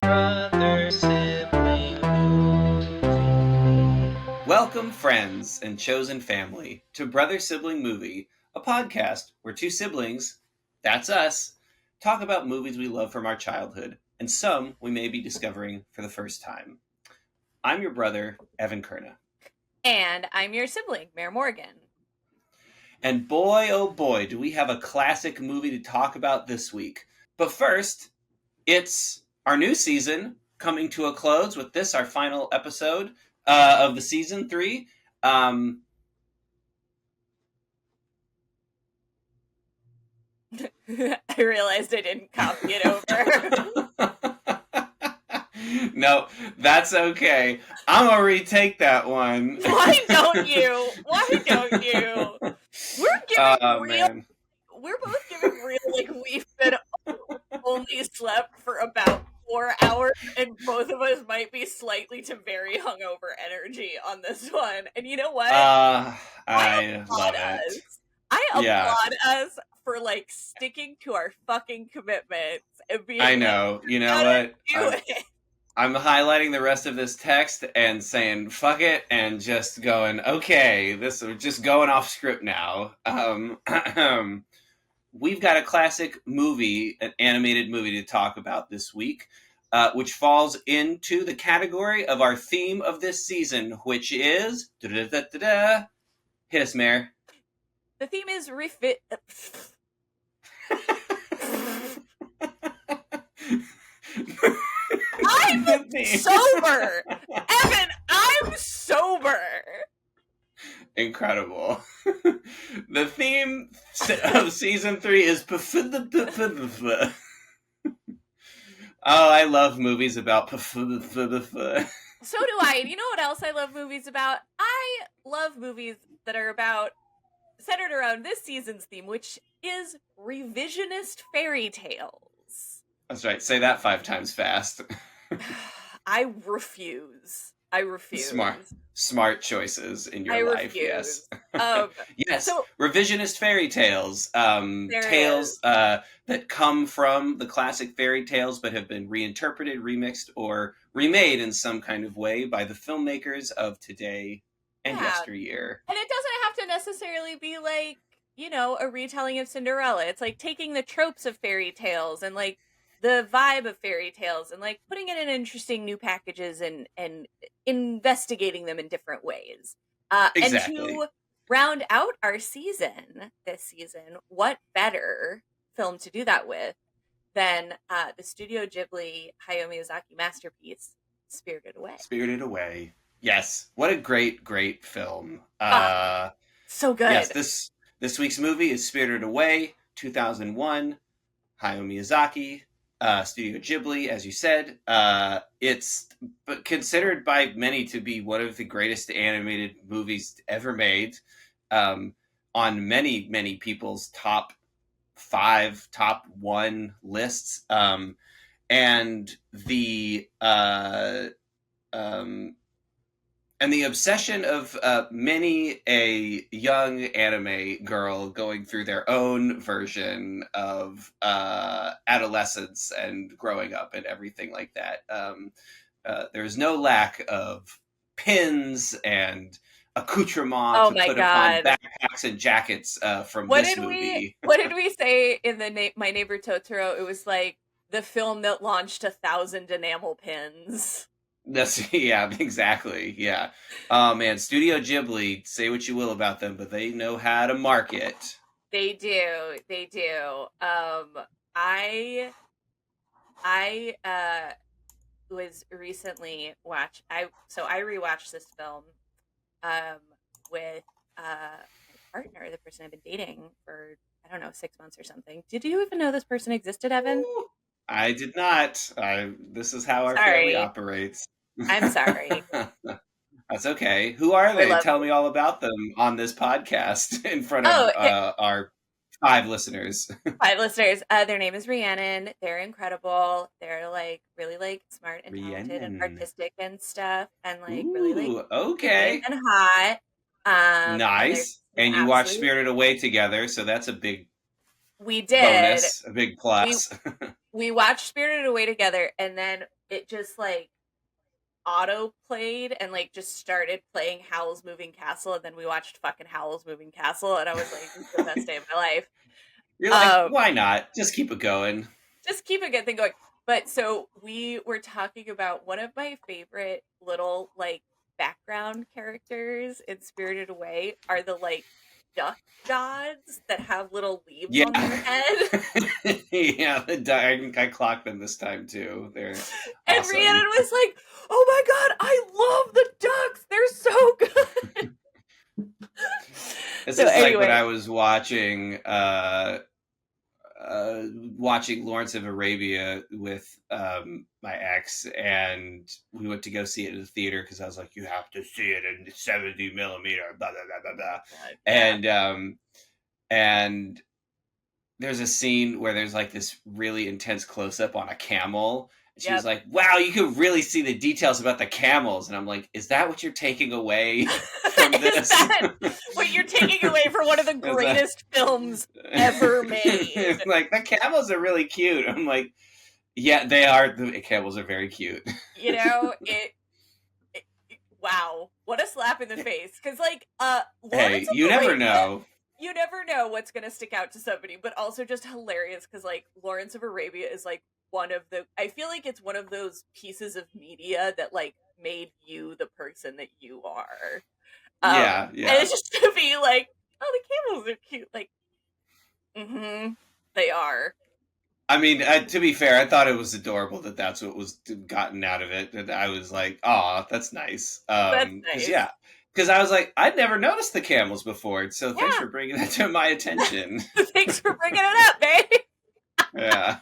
brother sibling movie. Welcome, friends and chosen family, to Brother Sibling Movie, a podcast where two siblings, that's us, talk about movies we love from our childhood, and some we may be discovering for the first time. I'm your brother, Evan Kerna. And I'm your sibling, Mare Morgan. And boy, oh boy, do we have a classic movie to talk about this week. But first, it's our new season coming to a close with this, our final episode of the season 3. I realized I didn't copy it over. No, that's okay. I'm gonna retake that one. Why don't you? We're giving man. We're both giving real like we've been only slept for about 4 hours, and both of us might be slightly to very hungover energy on this one. And you know what? I applaud love it. I applaud us for like sticking to our fucking commitments and being. I know. You know what? I'm highlighting the rest of this text and saying fuck it and just going, okay, this is just going off script now. We've got a classic movie, an animated movie to talk about this week, which falls into the category of our theme of this season, which is hit us, Mare. The theme is refit. I'm sober! Evan, I'm sober! Incredible. The theme of season 3 is Oh, I love movies about So do I. You know what else I love movies about? I love movies that are centered around this season's theme, which is revisionist fairy tales. That's right. Say that 5 times fast. I refuse. Smart choices in your life. Refuse. Yes. Yes. So, revisionist fairy tales. Tales that come from the classic fairy tales but have been reinterpreted, remixed, or remade in some kind of way by the filmmakers of today and yesteryear. And it doesn't have to necessarily be like, you know, a retelling of Cinderella. It's like taking the tropes of fairy tales and like the vibe of fairy tales and like putting it in interesting new packages and investigating them in different ways. Exactly. And to round out our season this season, what better film to do that with than the Studio Ghibli Hayao Miyazaki masterpiece, Spirited Away. Spirited Away. Yes. What a great, great film. So good. Yes, this week's movie is Spirited Away, 2001, Hayao Miyazaki. Studio Ghibli, as you said. It's considered by many to be one of the greatest animated movies ever made, on many, many people's top 5, top 1 lists. And the obsession of many a young anime girl going through their own version of adolescence and growing up and everything like that. There's no lack of pins and accoutrements to put upon backpacks and jackets from this movie. What did we say in the My Neighbor Totoro? It was like the film that launched 1,000 enamel pins. Yeah, exactly. Yeah. Oh man, Studio Ghibli, say what you will about them, but they know how to market. They do. I was recently I rewatched this film with my partner, the person I've been dating for, I don't know, 6 months or something. Did you even know this person existed, Evan? Ooh, I did not. This is how our family operates. I'm sorry. That's okay. Who are they? Tell me all about them on this podcast in front of our 5 listeners. 5 listeners. Their name is Rhiannon. They're incredible. They're like really like smart and talented and artistic and stuff, and like really like okay and hot. Nice. And you watched Spirited Away together, so that's a big bonus, a big plus. We watched Spirited Away together, and then it just like auto played and like just started playing Howl's Moving Castle, and then we watched fucking Howl's Moving Castle, and I was like, this is the best day of my life. You're like, why not? Just keep it going. Just keep a good thing going. But so we were talking about one of my favorite little like background characters in Spirited Away are the like duck gods that have little leaves on their head. Yeah, I clocked them this time too. They're awesome. And Rhiannon was like, "Oh my god, I love the ducks. They're so good." This is anyway, like when I was watching watching Lawrence of Arabia with my ex, and we went to go see it in the theater because I was like, you have to see it in 70 millimeter, blah blah blah blah blah. Yeah. And there's a scene where there's like this really intense close up on a camel. She was like, wow, you can really see the details about the camels. And I'm like, is that what you're taking away from this? Is that what you're taking away from one of the greatest films ever made? Like, the camels are really cute. I'm like, yeah, they are. The camels are very cute. You know, wow, what a slap in the face. Because, like, hey, you never know. You never know what's going to stick out to somebody, but also just hilarious because, like, Lawrence of Arabia is, like, I feel like it's one of those pieces of media that, like, made you the person that you are. Yeah. And it's just to be like, oh, the camels are cute. Like, they are. I mean, to be fair, I thought it was adorable that that's what was gotten out of it. And I was like, aw, that's nice. That's nice. Yeah. Because I was like, I'd never noticed the camels before, so thanks for bringing that to my attention. Thanks for bringing it up, babe. Yeah.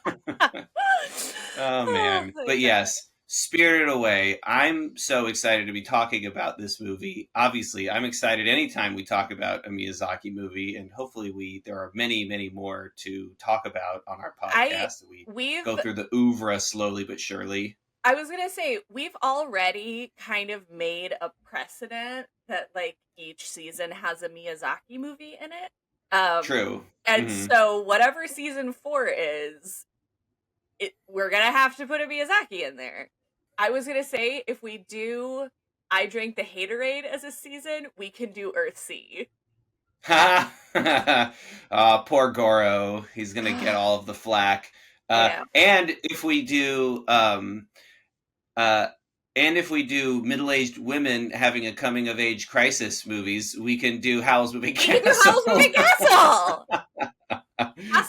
Oh, man. But yes, Spirited Away. I'm so excited to be talking about this movie. Obviously, I'm excited anytime we talk about a Miyazaki movie, and hopefully there are many, many more to talk about on our podcast. We go through the oeuvre slowly but surely. I was going to say, we've already kind of made a precedent that, like, each season has a Miyazaki movie in it. True. And so whatever season 4 is, we're going to have to put a Miyazaki in there. I was going to say, if we do I Drank the Haterade as a season, we can do Earthsea. Poor Goro. He's going to get all of the flack. And if we do... and if we do middle-aged women having a coming-of-age crisis movies, we can do Howl's Moving Castle. We can do Howl's Moving Castle!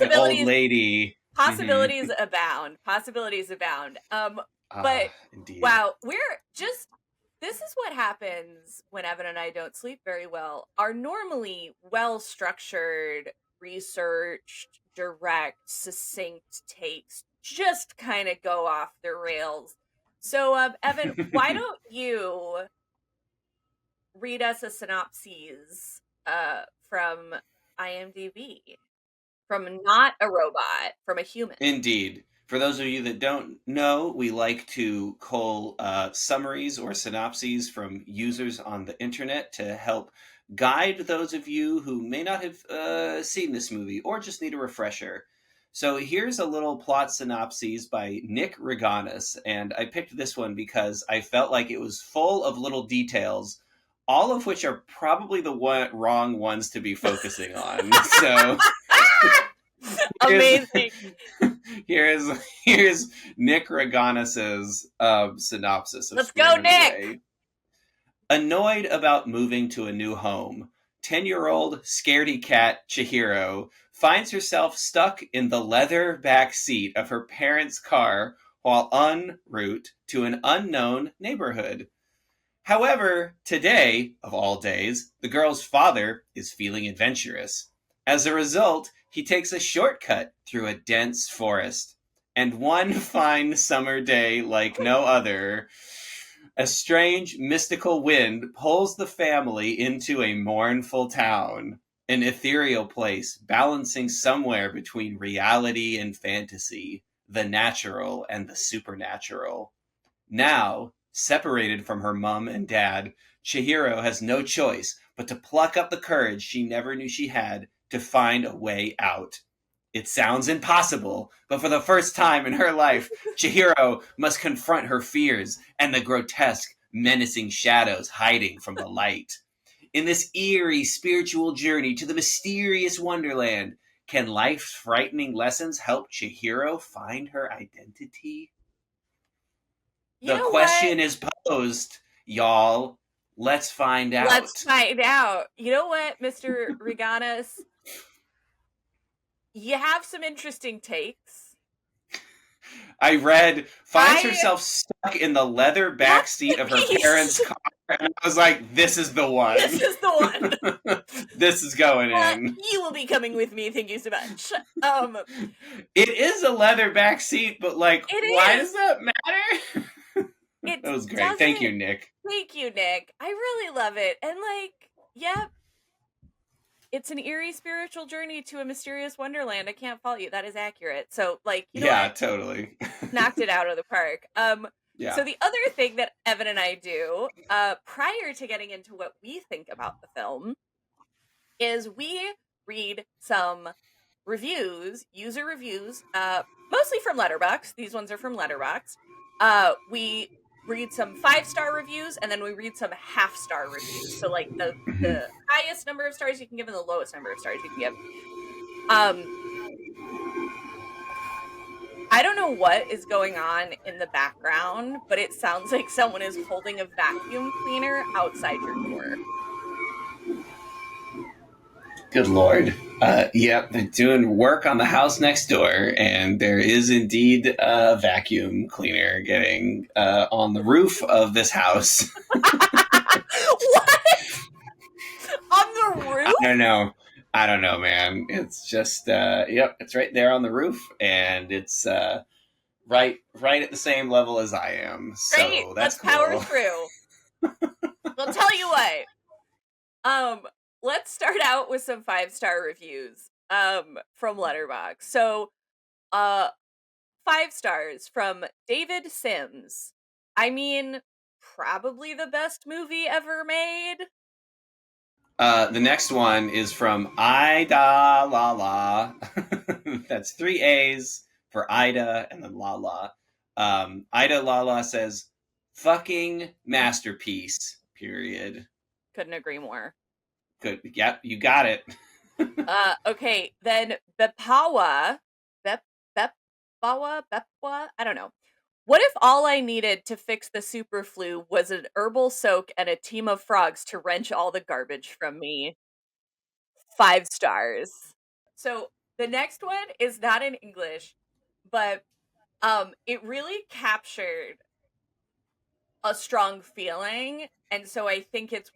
An old lady. Possibilities abound. Possibilities abound. But, indeed. Wow, this is what happens when Evan and I don't sleep very well. Our normally well-structured, researched, direct, succinct takes just kind of go off the rails. So, Evan, why don't you read us a synopsis from IMDb? From not a robot, from a human. Indeed. For those of you that don't know, we like to cull summaries or synopses from users on the internet to help guide those of you who may not have seen this movie or just need a refresher. So here's a little plot synopsis by Nick Reganis, and I picked this one because I felt like it was full of little details, all of which are probably the wrong ones to be focusing on. So amazing. Here's Nick Reganis's synopsis. Let's go, Nick! Annoyed about moving to a new home, 10-year-old scaredy cat Chihiro finds herself stuck in the leather back seat of her parents' car while en route to an unknown neighborhood. However, today, of all days, the girl's father is feeling adventurous. As a result, he takes a shortcut through a dense forest. And one fine summer day like no other, a strange mystical wind pulls the family into a mournful town. An ethereal place balancing somewhere between reality and fantasy, the natural and the supernatural. Now, separated from her mom and dad, Chihiro has no choice but to pluck up the courage she never knew she had to find a way out. It sounds impossible, but for the first time in her life, Chihiro must confront her fears and the grotesque, menacing shadows hiding from the light. In this eerie spiritual journey to the mysterious wonderland, can life's frightening lessons help Chihiro find her identity? You The know what? question is posed, y'all. Let's find Let's out. find out. You know what, Mr. Reganas? You have some interesting takes. I read finds I herself stuck in the leather back That's seat the of her piece. parents' car, and I was like, "This is the one. This is the one. This is going in." You will be coming with me. Thank you so much. It is a leather back seat, but like, It why is. does that matter? It That was great. Thank you, Nick. Thank you, Nick. I really love it. And like, yep, it's an eerie spiritual journey to a mysterious wonderland. I can't fault you. That is accurate. So, like, you know Yeah, what? totally. Knocked it out of the park. Yeah. So the other thing that Evan and I do, prior to getting into what we think about the film, is we read some reviews, user reviews, mostly from LetterBoxd. These ones are from LetterBoxd. We read some 5-star reviews, and then we read some half-star reviews. So like the highest number of stars you can give and the lowest number of stars you can give. I don't know what is going on in the background, but it sounds like someone is holding a vacuum cleaner outside your door. Good Lord. Yep, they're doing work on the house next door, and there is indeed a vacuum cleaner getting on the roof of this house. What? On the roof? I don't know, man. It's just, yep, it's right there on the roof, and it's right at the same level as I am. So Great. that's Let's power cool. through. I'll tell you what. Let's start out with some 5-star reviews from LetterBoxd. So, 5 stars from David Sims. I mean, probably the best movie ever made. The next one is from Ida La La. That's 3 A's for Ida and then La La. Ida La La says, "Fucking masterpiece." Period. Couldn't agree more. Good. Yep, you got it. Okay, then Bepawa, Bepbawa, I don't know. What if all I needed to fix the super flu was an herbal soak and a team of frogs to wrench all the garbage from me? 5 stars. So the next one is not in English, but it really captured a strong feeling, and so I think it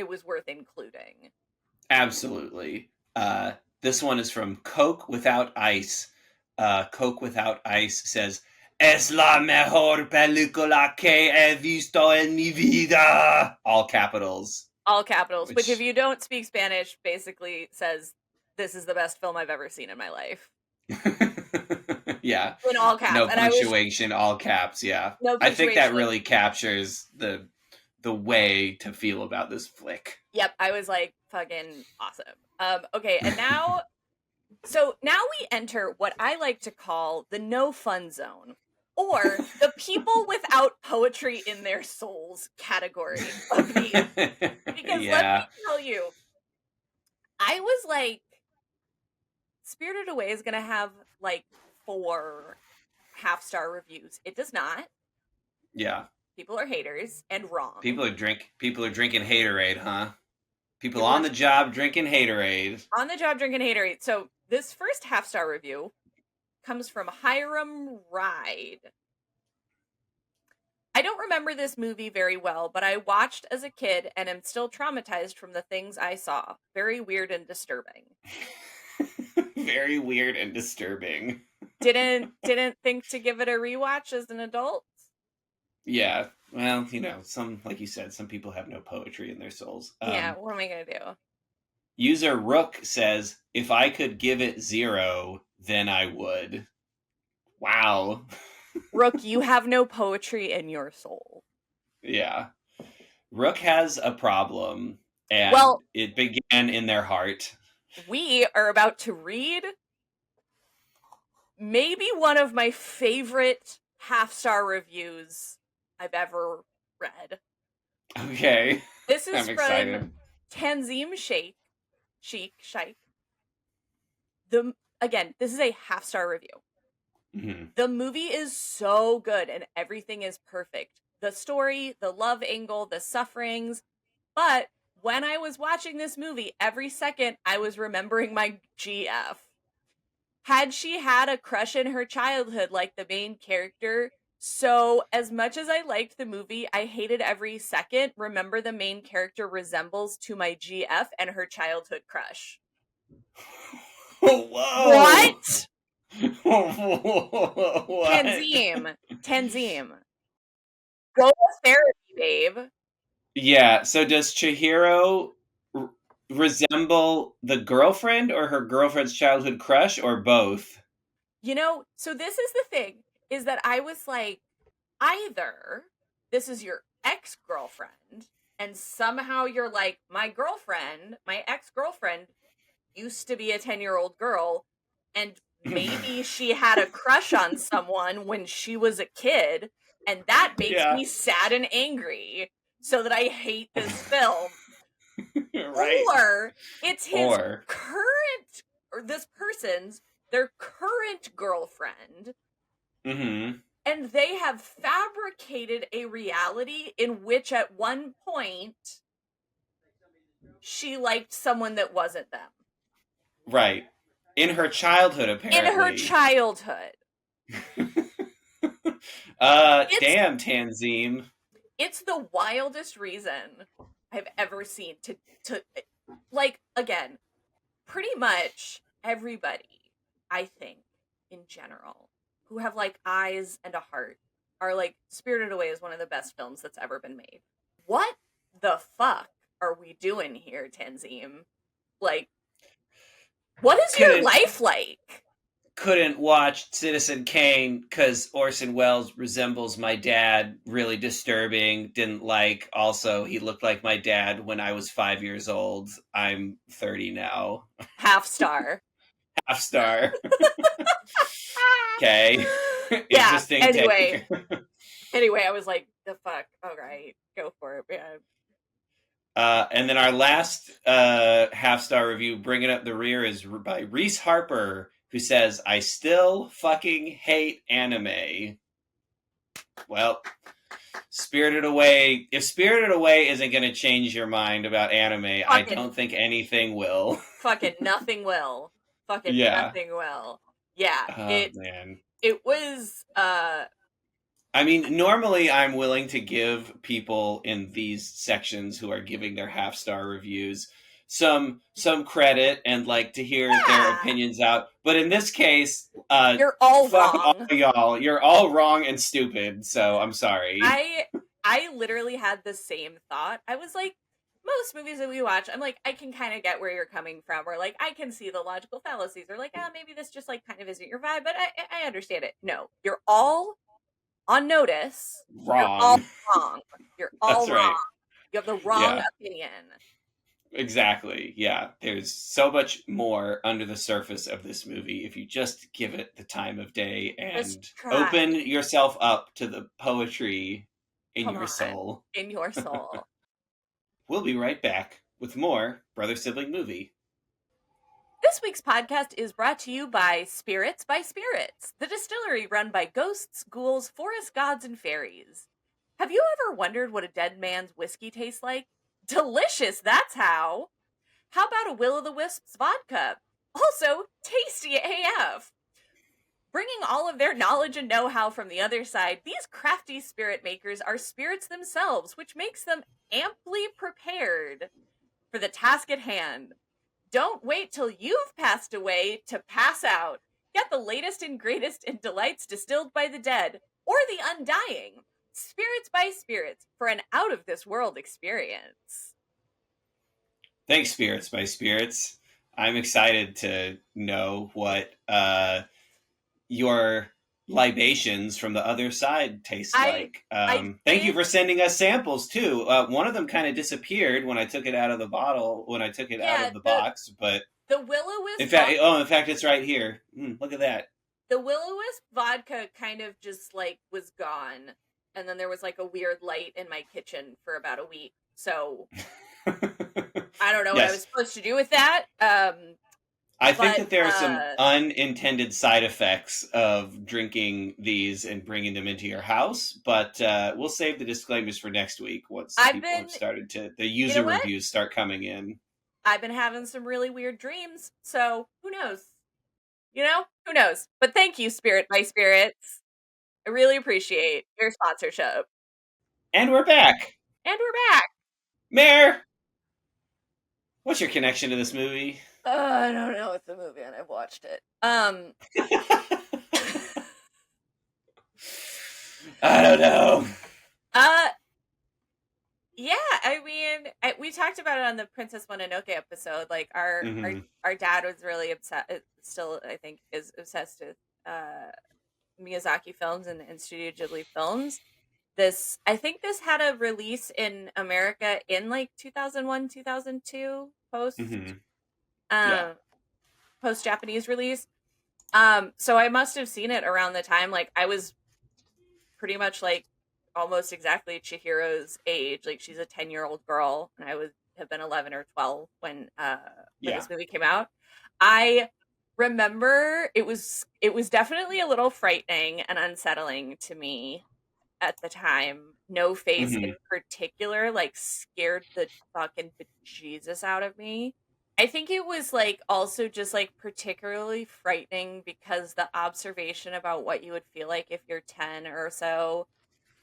was worth including. Absolutely. This one is from Coke Without Ice. Coke Without Ice says, "Es la mejor película que he visto en mi vida." All capitals. All capitals, which if you don't speak Spanish, basically says, "This is the best film I've ever seen in my life." Yeah. In all caps. No punctuation, all caps, yeah. No I think that punctuation. really captures the way to feel about this flick. Yep, I was like, fucking awesome. Okay, and now now we enter what I like to call the no fun zone, or the people without poetry in their souls category of these. Because let me tell you, I was like, Spirited Away is gonna have like 4 half-star reviews. It does not. Yeah. People are haters and wrong. People are drinking haterade, huh? People on the job drinking haterade. On the job drinking haterade. So this first half-star review comes from Hiram Ride. I don't remember this movie very well, but I watched as a kid and am still traumatized from the things I saw. Very weird and disturbing. Very weird and disturbing. Didn't think to give it a rewatch as an adult? Yeah. Well, some, like you said, some people have no poetry in their souls. Yeah, what am I going to do? User Rook says, "If I could give it 0, then I would." Wow. Rook, you have no poetry in your soul. Yeah. Rook has a problem, and it began in their heart. we are about to read maybe one of my favorite half-star reviews I've ever read. Okay. This is I'm from excited. Tanzim Sheikh. Again, this is a half-star review. Mm-hmm. The movie is so good and everything is perfect. The story, the love angle, the sufferings. But when I was watching this movie, every second I was remembering my GF. Had she had a crush in her childhood like the main character? So, as much as I liked the movie, I hated every second. Remember, the main character resembles to my GF and her childhood crush. Whoa! What? What? Tanzim. Go to therapy, babe. Yeah, so does Chihiro resemble the girlfriend or her girlfriend's childhood crush or both? So this is the thing, is that I was like, either this is your ex-girlfriend, and somehow you're like, my ex-girlfriend, used to be a 10-year-old girl, and maybe she had a crush on someone when she was a kid, and that makes Yeah. me sad and angry, so that I hate this film. Right. Or it's his Or current, or this person's, their current girlfriend, mm-hmm. and they have fabricated a reality in which at one point she liked someone that wasn't them. Right. In her childhood, apparently. In her childhood. Damn, Tanzim. It's the wildest reason I've ever seen to like, again, pretty much everybody, I think, in general, who have like eyes and a heart are like, Spirited Away is one of the best films that's ever been made. What the fuck are we doing here, Tanzim? Like, what is your life like? Couldn't watch Citizen Kane because Orson Welles resembles my dad. Really disturbing. Didn't like. Also, he looked like my dad when I was 5 years old. I'm 30 now. Half star. Half star. Okay. Yeah. Interesting Anyway. take. Anyway, I was like, the fuck? All right, go for it, man. And then our last half-star review, bringing up the rear, is by Reese Harper, who says, I still fucking hate anime. Well, Spirited Away, if Spirited Away isn't going to change your mind about anime, I don't think anything will. Fucking nothing will. Fucking nothing will. Yeah. Man. It was, I mean, normally I'm willing to give people in these sections who are giving their half-star reviews some credit and like to hear their opinions out. But in this case, you're all fuck wrong. all y'all. You're all wrong and stupid. So I'm sorry. I literally had the same thought. I was like, most movies that we watch, I'm like, I can kind of get where you're coming from, or like I can see the logical fallacies, or like, maybe this just like kind of isn't your vibe, but I understand it. No, you're all on notice. Wrong. You're all wrong. You're all That's wrong. Right. You have the wrong opinion. Exactly. Yeah. There's so much more under the surface of this movie if you just give it the time of day and open yourself up to the poetry in your soul. In your soul. We'll be right back with more Brother Sibling Movie. This week's podcast is brought to you by Spirits by Spirits, the distillery run by ghosts, ghouls, forest gods, and fairies. Have you ever wondered what a dead man's whiskey tastes like? Delicious, that's how! How about a Will-o'-the-Wisp's vodka? Also, tasty AF! Bringing all of their knowledge and know-how from the other side, these crafty spirit makers are spirits themselves, which makes them amply prepared for the task at hand. Don't wait till you've passed away to pass out. Get the latest and greatest in delights distilled by the dead, or the undying. Spirits by Spirits for an out-of-this-world experience. Thanks, Spirits by Spirits. I'm excited to know what your libations from the other side taste like. Thank you for sending us samples, too. One of them kind of disappeared when I took it out of the bottle, when I took it out of the box, but... The Will-O-Wisp In fact, it's right here. Look at that. the Will-O-Wisp vodka kind of just like was gone, and then there was like a weird light in my kitchen for about a week. So I don't know what I was Yes. supposed to do with that. I think But that there are some unintended side effects of drinking these and bringing them into your house, but we'll save the disclaimers for next week once people have started to, the user reviews start coming in. I've been having some really weird dreams, so who knows? Who knows? But thank you, Spirit by Spirits. I really appreciate your sponsorship. And we're back. And we're back. Mare, what's your connection to this movie? I don't know. It's a movie and I've watched it. I don't know. Yeah, I mean, we talked about it on the Princess Mononoke episode. Like our dad was really obsessed. Still, I think, is obsessed with Miyazaki films and Studio Ghibli films. I think this had a release in America in like 2001, 2002, post Japanese release. So I must have seen it around the time. Like I was pretty much like almost exactly Chihiro's age. Like she's a 10-year-old girl, and I would have been 11 or 12 when this movie came out. I remember it was definitely a little frightening and unsettling to me at the time. No Face in particular like scared the fucking bejesus out of me. I think it was like also just like particularly frightening because the observation about what you would feel like if you're 10 or so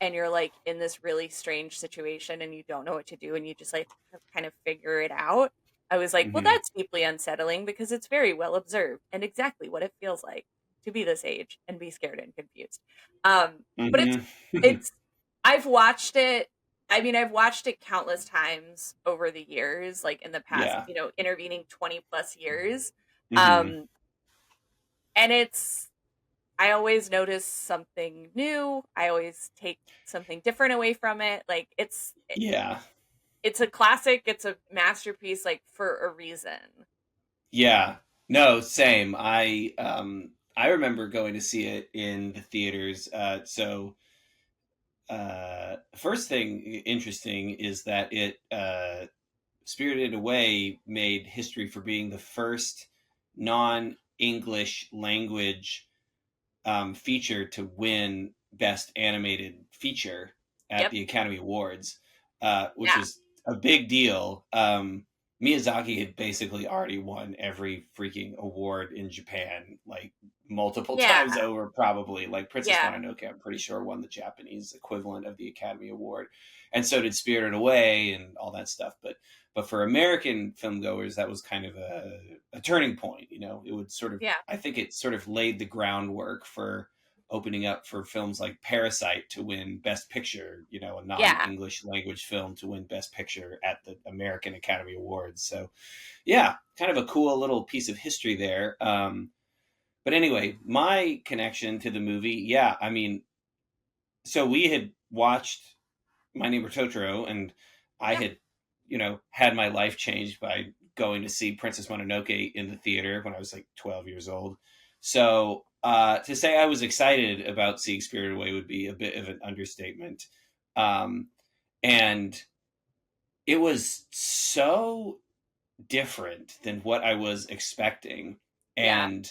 and you're like in this really strange situation and you don't know what to do and you just like kind of figure it out. I was like, well, that's deeply unsettling because it's very well observed and exactly what it feels like to be this age and be scared and confused. But it's I've watched it. I mean, I've watched it countless times over the years, like in the past, intervening 20 plus years. And I always notice something new. I always take something different away from it. Like it's a classic. It's a masterpiece, like for a reason. Yeah, no, same. I remember going to see it in the theaters. First thing interesting is that it Spirited Away made history for being the first non-English language feature to win Best Animated Feature at the Academy Awards, which was a big deal. Miyazaki had basically already won every freaking award in Japan, like multiple times over, probably. Like Princess Mononoke, I'm pretty sure, won the Japanese equivalent of the Academy Award, and so did Spirited Away and all that stuff. But for American film goers, that was kind of a turning point. You know, it would sort of, I think it sort of laid the groundwork for opening up for films like Parasite to win Best Picture, you know, a non-English language film to win Best Picture at the American Academy Awards. So, yeah, kind of a cool little piece of history there. But anyway, my connection to the movie, I mean, so we had watched My Neighbor Totoro, and I had, you know, had my life changed by going to see Princess Mononoke in the theater when I was like 12 years old. So to say I was excited about seeing Spirited Away would be a bit of an understatement. And it was so different than what I was expecting. And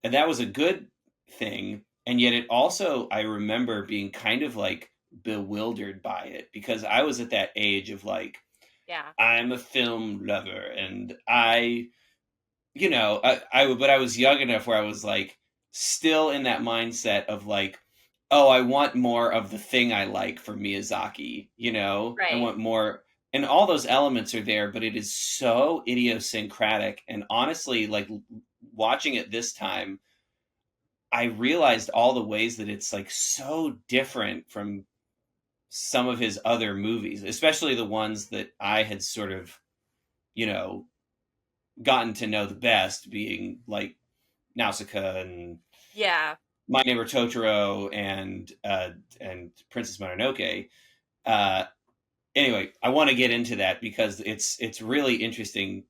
that was a good thing. And yet it also, I remember being kind of like bewildered by it because I was at that age of like, I'm a film lover and you know, but I was young enough where I was like still in that mindset of like, oh, I want more of the thing I like from Miyazaki, you know, I want more. And all those elements are there, but it is so idiosyncratic. And honestly, like watching it this time, I realized all the ways that it's like so different from some of his other movies, especially the ones that I had sort of, you know, gotten to know the best, being like Nausicaa and My Neighbor Totoro and Princess Mononoke. anyway, I want to get into that because it's really interesting,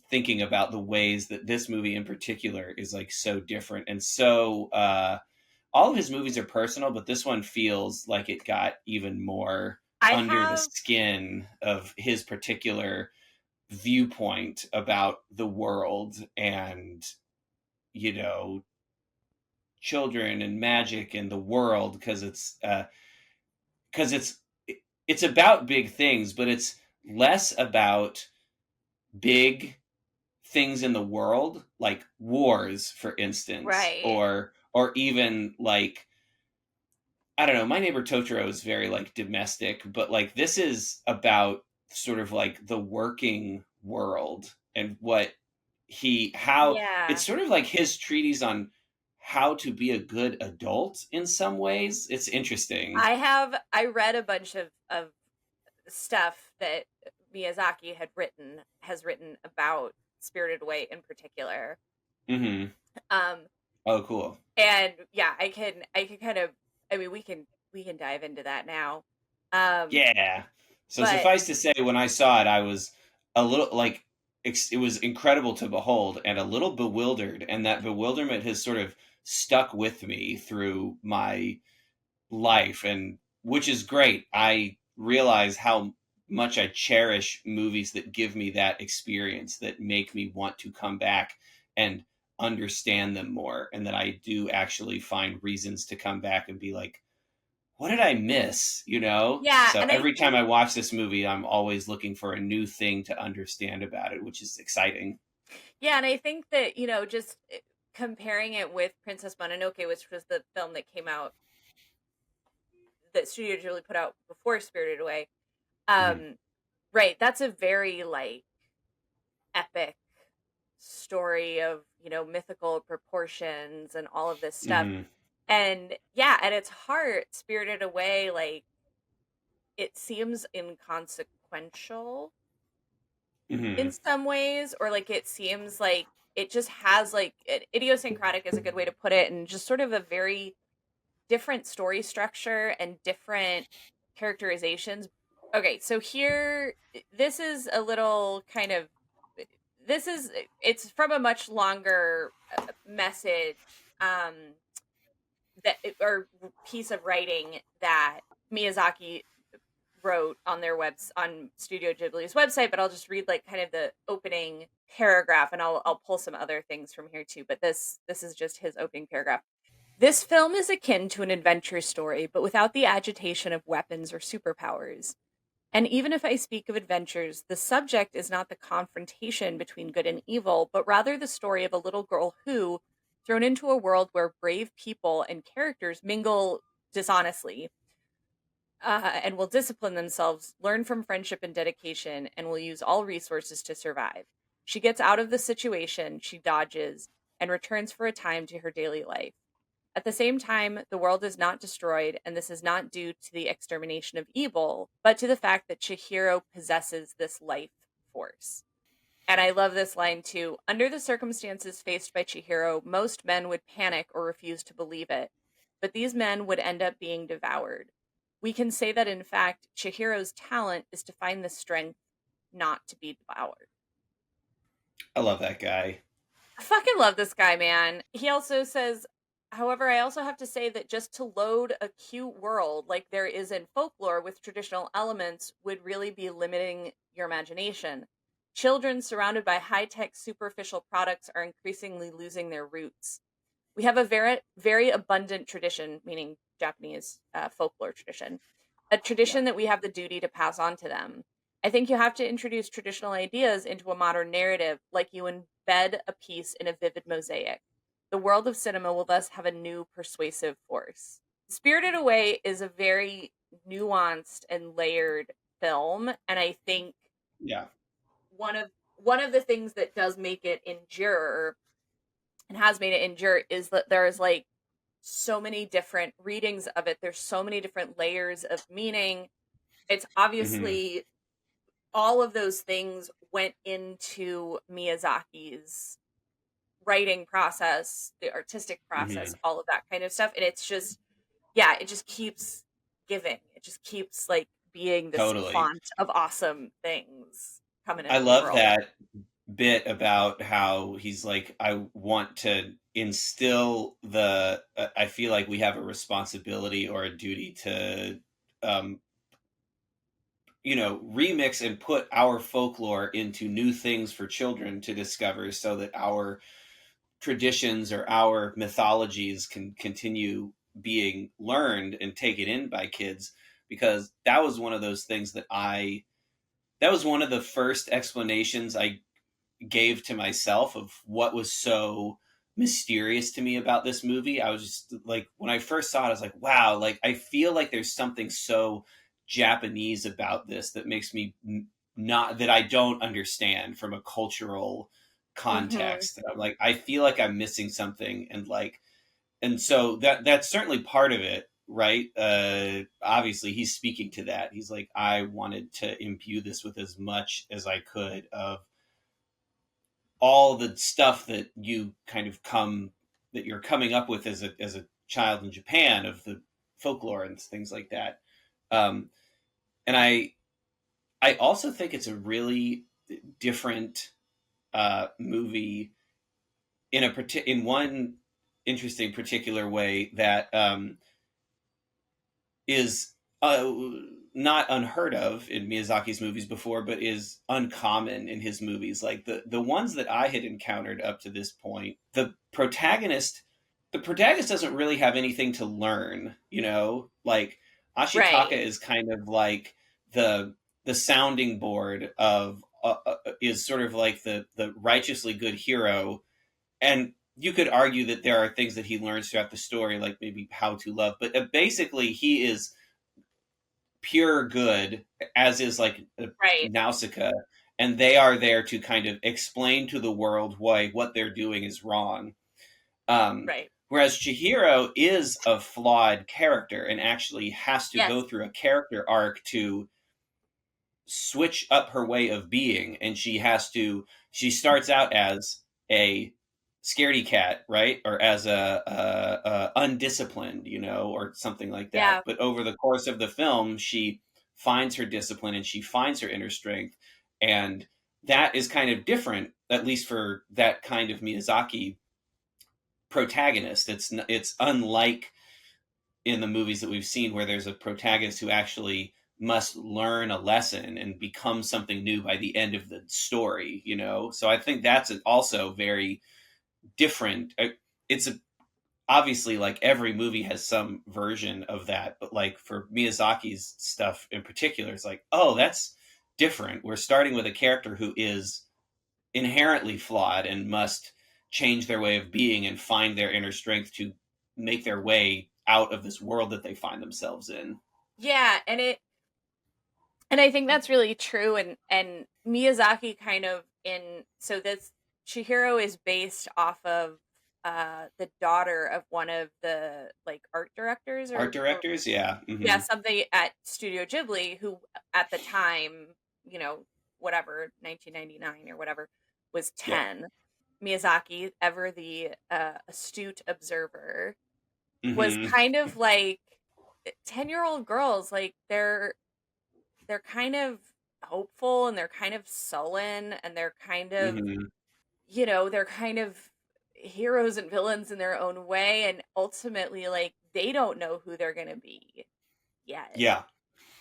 thinking about the ways that this movie in particular is like so different and so. All of his movies are personal, but this one feels like it got even more I under the have skin of his particular viewpoint about the world and, you know, children and magic and the world, because it's about big things, but it's less about big things in the world, like wars, for instance, right. or even like, I don't know. My Neighbor Totoro is very like domestic, but like this is about sort of like the working world and how Yeah. it's sort of like his treatise on how to be a good adult in some ways. It's interesting. I read a bunch of stuff that Miyazaki has written about Spirited Away in particular. Hmm. Um Oh, cool. and yeah, I can kind of, I mean, we can dive into that now. Um Yeah. So but suffice to say, when I saw it, I was a little like it was incredible to behold and a little bewildered, and that bewilderment has sort of stuck with me through my life, and which is great. I realize how much I cherish movies that give me that experience, that make me want to come back and understand them more, and that I do actually find reasons to come back and be like, what did I miss? You know? yeah, So and I every time think, I watch this movie, I'm always looking for a new thing to understand about it, which is exciting. yeah, and I think that, just comparing it with Princess Mononoke, which was the film that came out, that Studio Ghibli put out before Spirited Away. Hmm. Um, right, that's a very like epic story of, mythical proportions and all of this stuff. Hmm. And yeah, at its heart, Spirited Away, like, it seems inconsequential in Hmm. some ways, or like it seems like it just has like idiosyncratic is a good way to put it, and just sort of a very different story structure and different characterizations. Okay, so here, this is a little kind of, it's from a much longer message, um that, or piece of writing that Miyazaki wrote on on Studio Ghibli's website, but I'll just read like kind of the opening paragraph, and I'll pull some other things from here too, but this is just his opening paragraph. This film is akin to an adventure story, but without the agitation of weapons or superpowers. And even if I speak of adventures, the subject is not the confrontation between good and evil, but rather the story of a little girl who, thrown into a world where brave people and characters mingle dishonestly, and will discipline themselves, learn from friendship and dedication, and will use all resources to survive. She gets out of the situation, she dodges, and returns for a time to her daily life. At the same time, the world is not destroyed, and this is not due to the extermination of evil, but to the fact that Chihiro possesses this life force. And I love this line too. Under the circumstances faced by Chihiro, most men would panic or refuse to believe it, but these men would end up being devoured. We can say that, in fact, Chihiro's talent is to find the strength not to be devoured. I love that guy. I fucking love this guy, man. He also says, however, I also have to say that just to load a cute world like there is in folklore with traditional elements would really be limiting your imagination. Children surrounded by high tech, superficial products are increasingly losing their roots. We have a very, very abundant tradition, meaning Japanese folklore tradition, a Yeah. tradition that we have the duty to pass on to them. I think you have to introduce traditional ideas into a modern narrative, like you embed a piece in a vivid mosaic. The world of cinema will thus have a new persuasive force. Spirited Away is a very nuanced and layered film, and I think Yeah. one of the things that does make it endure, and has made it endure, is that there's like so many different readings of it. There's so many different layers of meaning. It's Hmm. obviously, all of those things went into Miyazaki's writing process, the artistic process, Hmm. all of that kind of stuff. And it's just, yeah, it just keeps giving. It just keeps like being this Totally. font of awesome things coming I into the love world. that bit about how he's like, I want to instill I feel like we have a responsibility or a duty to, um, remix and put our folklore into new things for children to discover so that our traditions or our mythologies can continue being learned and taken in by kids, because that was one of those things that was one of the first explanations I gave to myself of what was so mysterious to me about this movie. I was just like, when I first saw it, I was like, wow, like I feel like there's something so Japanese about this that makes me not that I don't understand from a cultural Hmm. context. And I'm like, I feel like I'm missing something, and like, and so that's certainly part of it, right? Obviously he's speaking to that. He's like, I wanted to imbue this with as much as I could of all the stuff that you're coming up with as a child in Japan, of the folklore and things like that. Um, and I also think it's a really different movie in one interesting particular way that is not unheard of in Miyazaki's movies before, but is uncommon in his movies. Like the ones that I had encountered up to this point, the protagonist doesn't really have anything to learn. Like Ashitaka Right, is kind of like the the sounding board of is sort of like the righteously good hero, and you could argue that there are things that he learns throughout the story, like maybe how to love, but basically he is pure good, as is like right, Nausicaa, and they are there to kind of explain to the world why what they're doing is wrong. right. Whereas Chihiro is a flawed character and actually has to go Yes, through a character arc to switch up her way of being, and she starts out as a scaredy cat, right, or as a undisciplined, or something like that, yeah, but over the course of the film she finds her discipline and she finds her inner strength, and that is kind of different, at least for that kind of Miyazaki protagonist. It's unlike in the movies that we've seen, where there's a protagonist who actually must learn a lesson and become something new by the end of the story. So I think that's also very different. It's obviously, like, every movie has some version of that, but like for Miyazaki's stuff in particular, it's like, oh, that's different. We're starting with a character who is inherently flawed and must change their way of being and find their inner strength to make their way out of this world that they find themselves in. yeah, and I think that's really true. And Miyazaki kind of in so this Chihiro is based off of the daughter of one of the like art directors Art or directors, yeah. yeah, Hmm. something at Studio Ghibli, who at the time, you know, whatever, 1999 or whatever, was Yeah. 10. Miyazaki, ever the astute observer, was Hmm. kind of like 10-year-old girls, like they're kind of hopeful and they're kind of sullen and they're kind of, Hmm. they're kind of heroes and villains in their own way, and ultimately like they don't know who they're going to be yet. Yeah.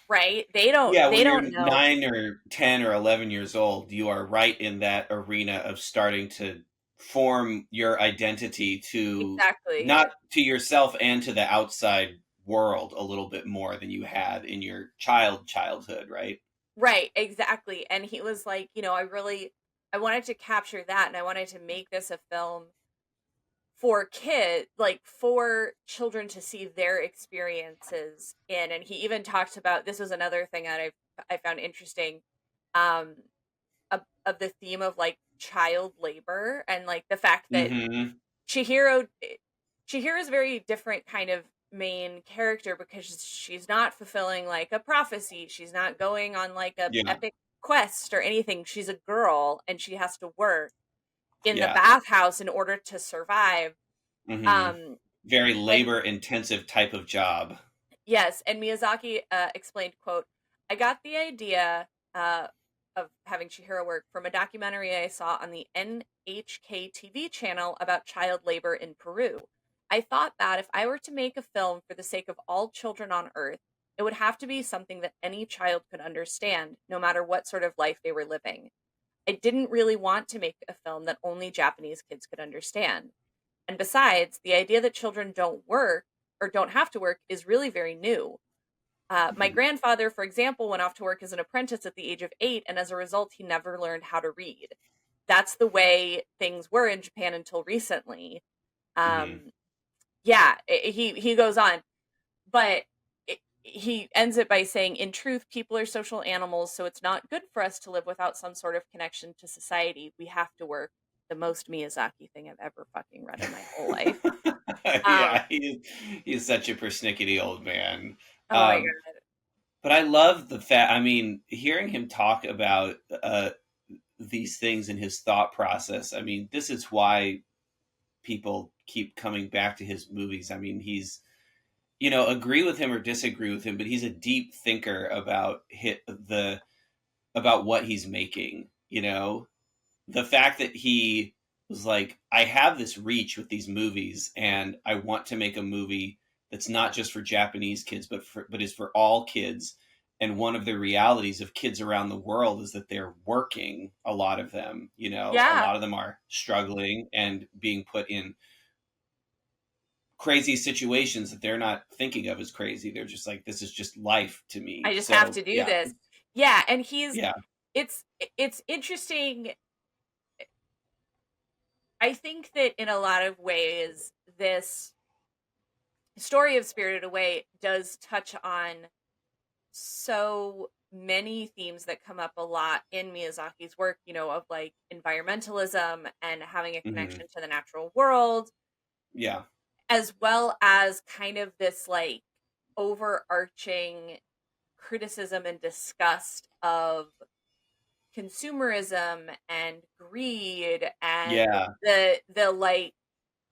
Right? They don't Yeah, they when you're don't know 9 or 10 or 11 years old, you are right in that arena of starting to form your identity to, exactly. not to yourself and to the outside world, a little bit more than you had in your childhood, right? Right, exactly. And he was like, I wanted to capture that and I wanted to make this a film for like for children to see their experiences in. And he even talked about, this was another thing that I found interesting, um of the theme of like child labor and like the fact that Hmm. Chihiro Chihiro's a very different kind of main character because she's not fulfilling like a prophecy. She's not going on like a Yeah. epic quest or anything. She's a girl and she has to work in the Yeah. bathhouse in order to survive. Hmm. Um Very and labor intensive type of job. yes, and Miyazaki explained, quote, I got the idea of having Chihiro work from a documentary I saw on the NHK TV channel about child labor in Peru. I thought that if I were to make a film for the sake of all children on Earth, it would have to be something that any child could understand, no matter what sort of life they were living. I didn't really want to make a film that only Japanese kids could understand. And besides, the idea that children don't work or don't have to work is really very new. My Mhm. grandfather, for example, went off to work as an apprentice at the age of 8, and as a result, he never learned how to read. That's the way things were in Japan until recently. Mhm. Yeah, he goes on, but he ends it by saying, "In truth, people are social animals, so it's not good for us to live without some sort of connection to society. We have to work." The most Miyazaki thing I've ever fucking read in my whole life. Um, Yeah, he's such a persnickety old man. oh my Um, god. but I love the fact. I mean, hearing him talk about these things in his thought process. I mean, this is why people keep coming back to his movies. I mean, he's agree with him or disagree with him, but he's a deep thinker about about what he's making. The fact that he was like, I have this reach with these movies, and I want to make a movie that's not just for Japanese kids, but is for all kids. And one of the realities of kids around the world is that they're working. A lot of them, a Yeah, lot of them are struggling and being put in crazy situations that they're not thinking of as crazy. They're just like, this is just life to I me. just have So to do yeah, this. Yeah, and he's yeah. it's it's interesting. I think that in a lot of ways this story of Spirited Away does touch on so many themes that come up a lot in Miyazaki's work, of like environmentalism and having a Hmm. connection to the natural world, Yeah. as well as kind of this like overarching criticism and disgust of consumerism and greed and Yeah. the like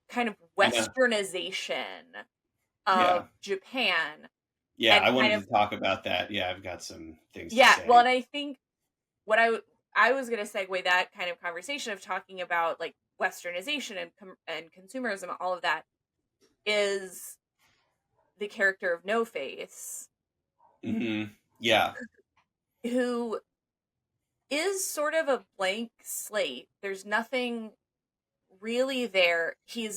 kind of I know. westernization of Yeah. Japan Yeah, and I kind wanted of to talk about that. Yeah, I've got some things to yeah, well, say. and I think what I was going to segue that kind of conversation of talking about like westernization and consumerism, all of that is the character of No Face, Hmm. Yeah. who is sort of a blank slate. There's nothing really there. He,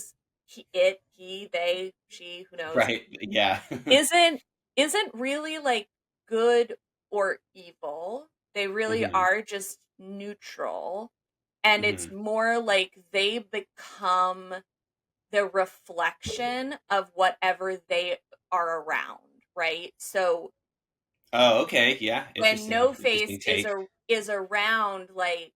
they, she, who knows, Right. Yeah. isn't isn't really like good or evil. They really Hmm. are just neutral. And it's Hmm. more like they become the reflection of whatever they are around, right? So Oh, okay. Yeah. when Interesting. No Face Interesting take. is around like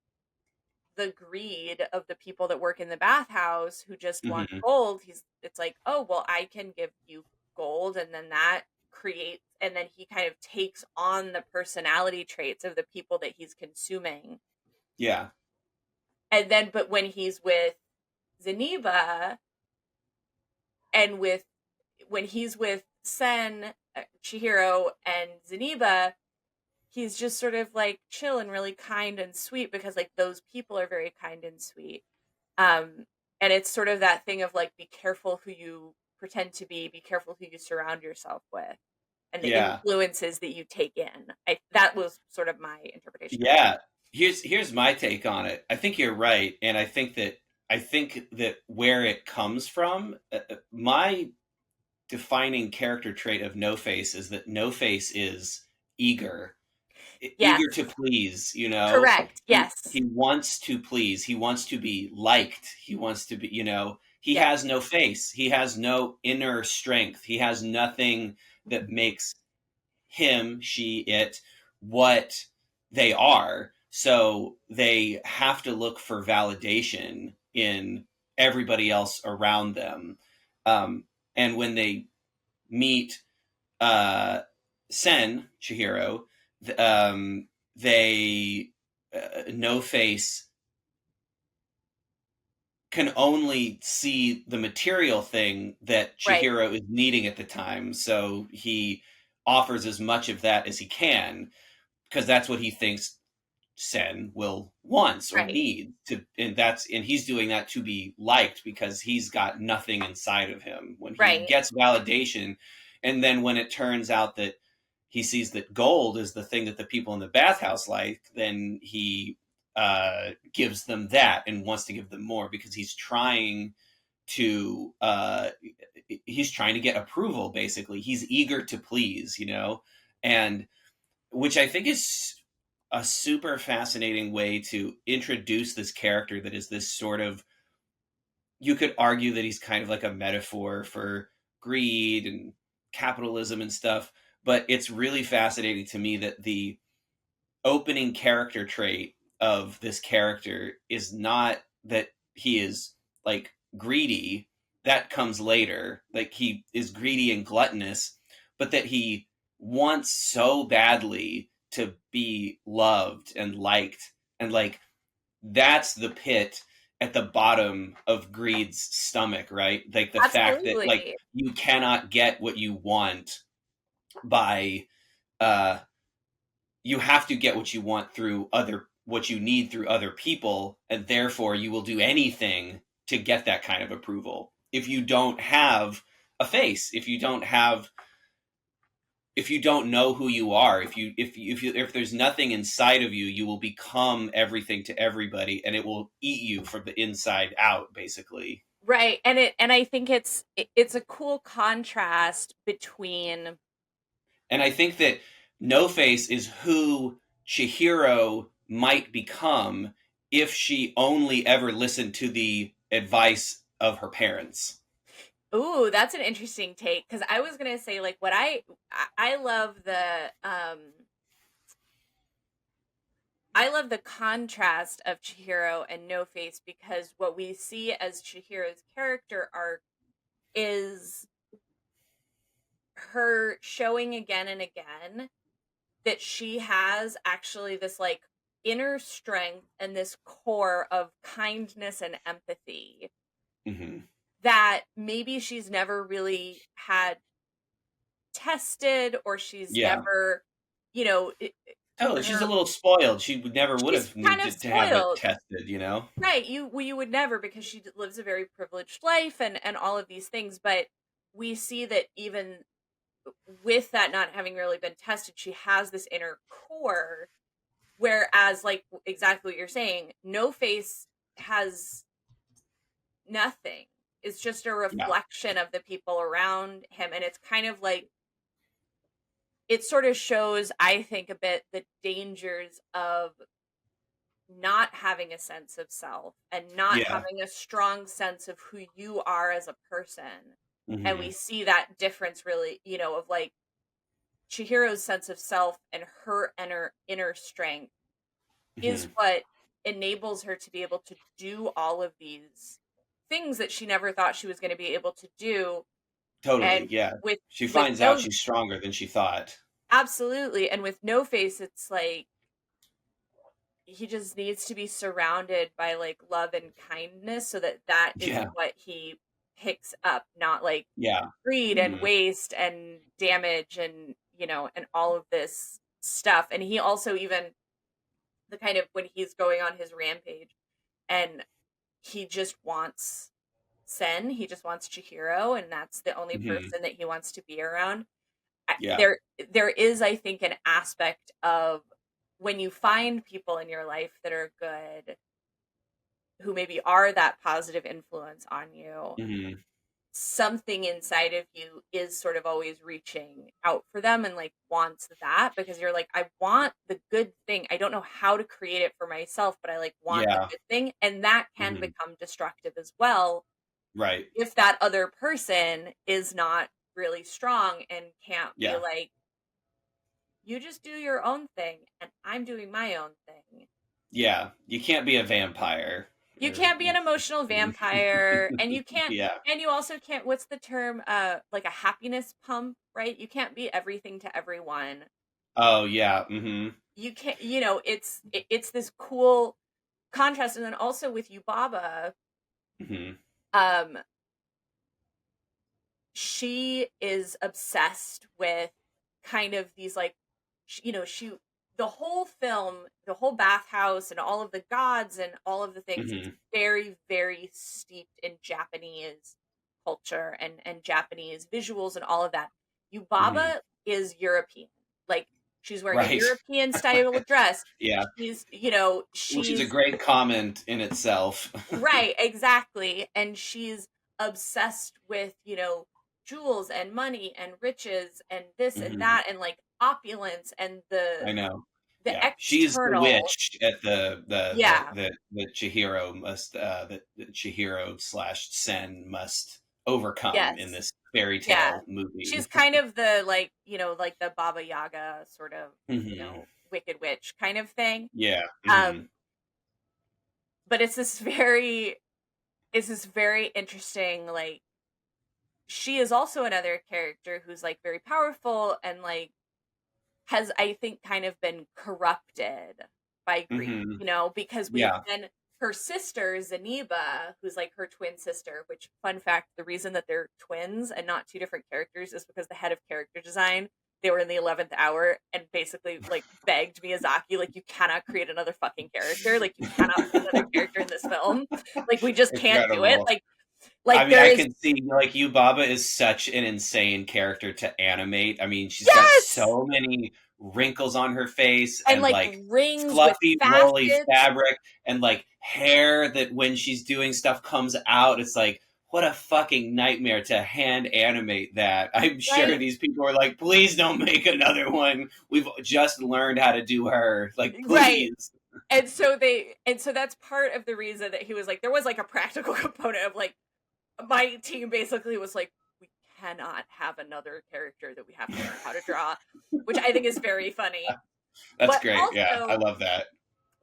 the greed of the people that work in the bathhouse who just want Hmm. gold, it's like, oh well, I can give you gold, and then that creates, and then he kind of takes on the personality traits of the people that he's consuming. Yeah. And then but when he's with Zeniba and with when he's with Chihiro and Zeniba, he's just sort of like chill and really kind and sweet because like those people are very kind and sweet. Um, and it's sort of that thing of like, be careful who you pretend to be careful who you surround yourself with, and the Yeah. influences that you take in. That was sort of my interpretation of it. Yeah. Here's my take on it. I think you're right, and I think that where it comes from, my defining character trait of No Face is that No Face is eager, Yes, eager to please. correct. He Yes, wants to please. He wants to be liked. He wants to be. He yes, has no face. He has no inner strength. He has nothing that makes him, she, it what they are. So they have to look for validation in everybody else around them. And when they meet uh, Chihiro, they No Face can only see the material thing that right. Chihiro is needing at the time. So he offers as much of that as he can, because that's what he thinks Sen will wants or Right. need to, and he's doing that to be liked because he's got nothing inside of him. When he Right. gets validation, and then when it turns out that he sees that gold is the thing that the people in the bathhouse like, then he gives them that and wants to give them more because he's trying to get approval. Basically, he's eager to please, and which I think is a super fascinating way to introduce this character that is this sort of, you could argue that he's kind of like a metaphor for greed and capitalism and stuff, but it's really fascinating to me that the opening character trait of this character is not that he is like greedy. That comes later, like he is greedy and gluttonous, but that he wants so badly to be loved and liked, and like that's the pit at the bottom of greed's stomach, right? Like the fact that like Absolutely. you cannot get what you want by uh you have to get what you want through what you need through other people, and therefore you will do anything to get that kind of approval. If you don't have a face, if you don't know who you are, if there's nothing inside of you, you will become everything to everybody, and it will eat you from the inside out, basically. Right. And I think it's a cool contrast between. And I think that No Face is who Chihiro might become if she only ever listened to the advice of her parents. Ooh, that's an interesting take, because I was gonna say, like, what I love I love the contrast of Chihiro and No Face, because what we see as Chihiro's character arc is her showing again and again that she has actually this like inner strength and this core of kindness and empathy Hmm. that maybe she's never really had tested, or she's Yeah, never, you know, totally. She's a her little spoiled. She would she's have kind of needed to have it spoiled. tested. Right, you would never, because she lives a very privileged life and all of these things, but we see that even with that not having really been tested, she has this inner core. Whereas, like, exactly what you're saying, No Face has nothing. It's just a Yeah, reflection of the people around him. And it's kind of like, it sort of shows, I think, a bit the dangers of not having a sense of self and not yeah. having a strong sense of who you are as a person. And we Hmm. see that difference really, of like Chihiro's sense of self and her inner strength is Hmm. what enables her to be able to do all of these things that she never thought she was going to be able to do. Totally, And yeah. with She with finds out no she's stronger than she thought. absolutely, and with No Face, it's like he just needs to be surrounded by like love and kindness, so that that is Yeah, what he picks up, not like yeah. greed and Hmm. waste and damage and and all of this stuff. And he also, even the kind of, when he's going on his rampage and he just wants he just wants Chihiro, and that's the only Hmm. person that he wants to be around. Yeah. There is, I think, an aspect of when you find people in your life that are good, who maybe are that positive influence on you, Hmm. something inside of you is sort of always reaching out for them and like wants that, because you're like, I want the good thing. I don't know how to create it for myself, but I like want the Yeah. good thing. And that can Hmm. become destructive as well Right. if that other person is not really strong and can't be Yeah. like, you just do your own thing and I'm doing my own thing. Yeah. You can't be a vampire. You Or can't be an emotional vampire, and you can't, yeah. and you also can't, what's the term, like a happiness pump, right? You can't be everything to everyone. Oh yeah. Hmm. You can't, it's this cool contrast. And then also with Yubaba, Hmm. um she is obsessed with kind of these like, the whole film, the whole bathhouse and all of the gods and all of the things is very, very steeped in Japanese culture and Japanese visuals and all of that. Yubaba is European. Like, she's wearing a Right. European style dress. Yeah. She's, Which is a great comment in itself. right, exactly. And she's obsessed with, jewels and money and riches and this and that and like opulence and I know. the Yeah, she's the external. witch at Yeah. the Chihiro must that Chihiro slash Sen must overcome in Yes. this fairy Yeah. tale movie. She's kind of the like, like the Baba Yaga sort of, wicked witch kind of thing. Yeah. But it's this very interesting, like, she is also another character who's like very powerful and like has, I think, kind of been corrupted by greed, because Yeah. then her sister Zeniba, who's like her twin sister, which, fun fact, the reason that they're twins and not two different characters is because the head of character design, they were in the 11th hour and basically like begged Miyazaki, like, you cannot create another fucking character, like, you cannot put another character in this film, like, we just can't do it, Incredible. like I mean, there I is. can see, like, Yubaba is such an insane character to animate. I mean, she's got Yes! so many wrinkles on her face And like rings with fluffy, rolly facets. fabric and like hair that when she's doing stuff comes out. It's like, what a fucking nightmare to hand animate that. I'm sure Right. these people are like, please don't make another one. We've just learned how to do her. Like, Right. please. And so that's part of the reason that he was like, there was like a practical component of like, my team basically was like, we cannot have another character that we have to learn how to draw, which I think is very funny. That's But great. also, Yeah, I love that.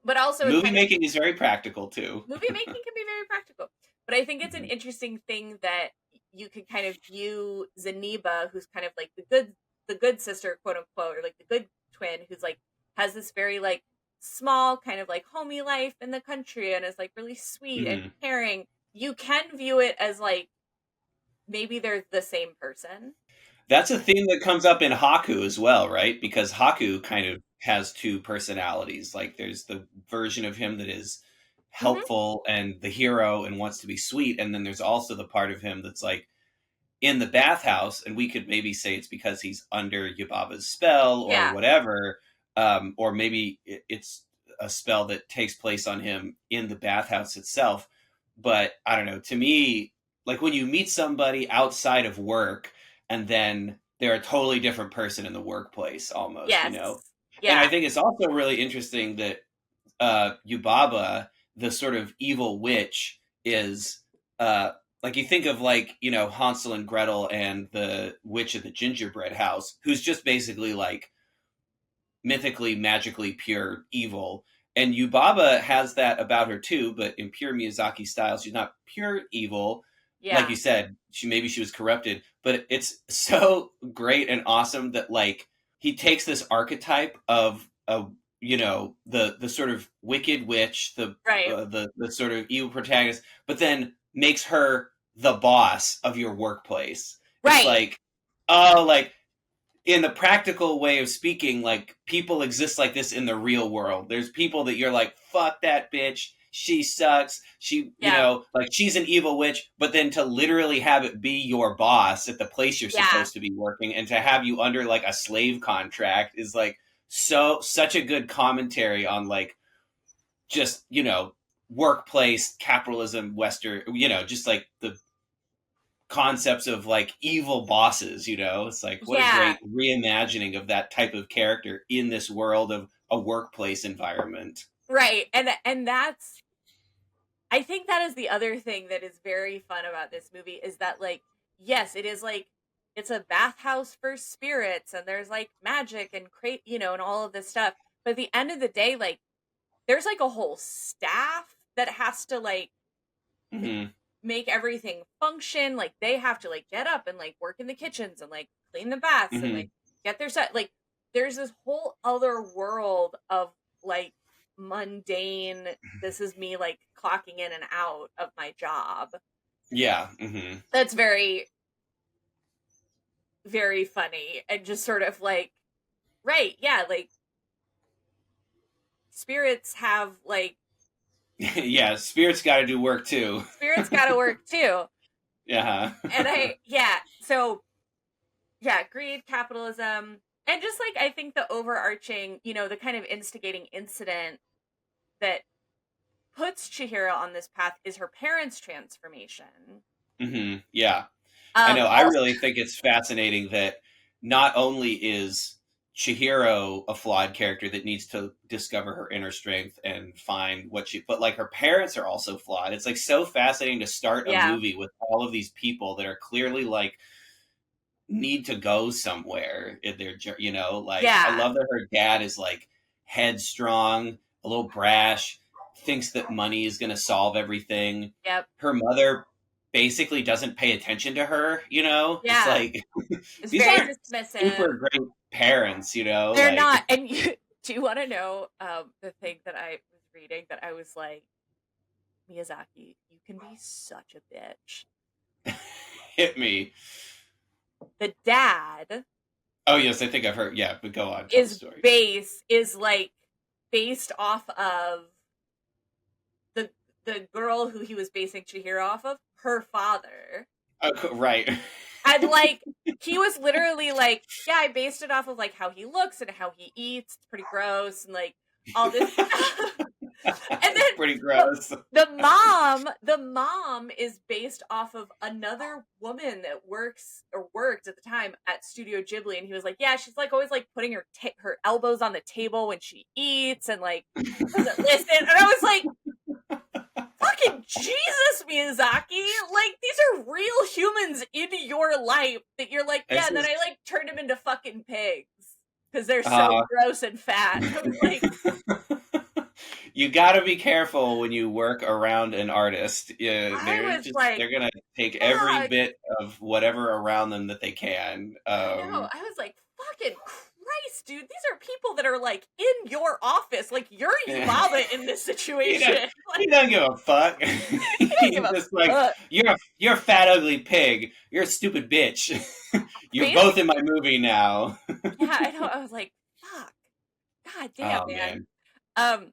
But also, movie making is very practical too. Movie making can be very practical. But I think it's an interesting thing that you can kind of view Zeniba, who's kind of like the good sister, quote unquote, or like the good twin, who's like has this very like small kind of like homey life in the country and is like really sweet and caring. You can view it as like maybe they're the same person. That's a theme that comes up in Haku as well, right? Because Haku kind of has two personalities. Like, there's the version of him that is helpful and the hero and wants to be sweet, and then there's also the part of him that's like in the bathhouse, and we could maybe say it's because he's under Yubaba's spell or whatever, or maybe it's a spell that takes place on him in the bathhouse itself. But I don't know, to me, like, when you meet somebody outside of work and then they're a totally different person in the workplace almost, Yeah. And I think it's also really interesting that Yubaba, the sort of evil witch, is like, you think of like, Hansel and Gretel and the witch of the gingerbread house, who's just basically like mythically, magically pure evil. And Yubaba has that about her too, but in pure Miyazaki style, she's not pure evil. Yeah. Like you said, maybe she was corrupted, but it's so great and awesome that like he takes this archetype of the sort of wicked witch, the sort of evil protagonist, but then makes her the boss of your workplace. Right. It's like, oh, like, in the practical way of speaking, like, people exist like this in the real world. There's people that you're like, fuck that bitch, she sucks, like, she's an evil witch, but then to literally have it be your boss at the place you're supposed to be working and to have you under like a slave contract is like such a good commentary on like just workplace capitalism, Western, just like the concepts of like evil bosses. It's like, what a great reimagining of that type of character in this world of a workplace environment. Right. And that's, I think that is the other thing that is very fun about this movie is that, like, yes, it is like, it's a bathhouse for spirits and there's like magic and and all of this stuff. But at the end of the day, like, there's like a whole staff that has to like make everything function. Like, they have to like get up and like work in the kitchens and like clean the baths and like get their stuff. Like, there's this whole other world of like mundane, this is me like clocking in and out of my job. Yeah. That's very very funny and just sort of like, right, yeah, like spirits have like Yeah, spirits got to do work too. spirits gotta work too. Yeah. And so yeah, greed, capitalism, and just like I think the overarching, the kind of instigating incident that puts Chihiro on this path is her parents' transformation. Yeah. I know. I Also, really think it's fascinating that not only is Chihiro a flawed character that needs to discover her inner strength and find what but like her parents are also flawed. It's like so fascinating to start a yeah, movie with all of these people that are clearly like need to go somewhere in their like I yeah, love that her dad is like headstrong, a little brash, thinks that money is going to solve everything. yep, Her mother basically doesn't pay attention to her. It's yeah. like It's these very aren't dismissive. super great parents. They're Like not. And do you want to know the thing that I was reading that I was like, Miyazaki, you can be such a bitch. hit me. The dad Oh yes, I think I've heard. Yeah, but go on, tell the is story. based off of the girl who he was basing Chihiro off of, her father. Right. And like he was literally like, yeah, I based it off of like how he looks and how he eats. It's pretty gross and like all this stuff. And then Pretty gross. the mom is based off of another woman that worked at the time at Studio Ghibli, and he was like, yeah, she's like always like putting her elbows on the table when she eats and like doesn't listen. And I was like, fucking Jesus, Miyazaki! Like these are real humans in your life that you're like, yeah. This And then is I like turned them into fucking pigs because they're so gross and fat. I was like, you got to be careful when you work around an artist. Yeah, I was like, they're gonna take every fuck. bit of whatever around them that they can. I know. I was like, fucking Christ, dude. These are people that are like in your office. Like you're Yubaba in this situation. He doesn't give a fuck. He doesn't give He's a just like, fuck. you're a fat ugly pig. You're a stupid bitch. You're both in my movie now. Yeah, I know. I was like, fuck. God damn, Oh man. man.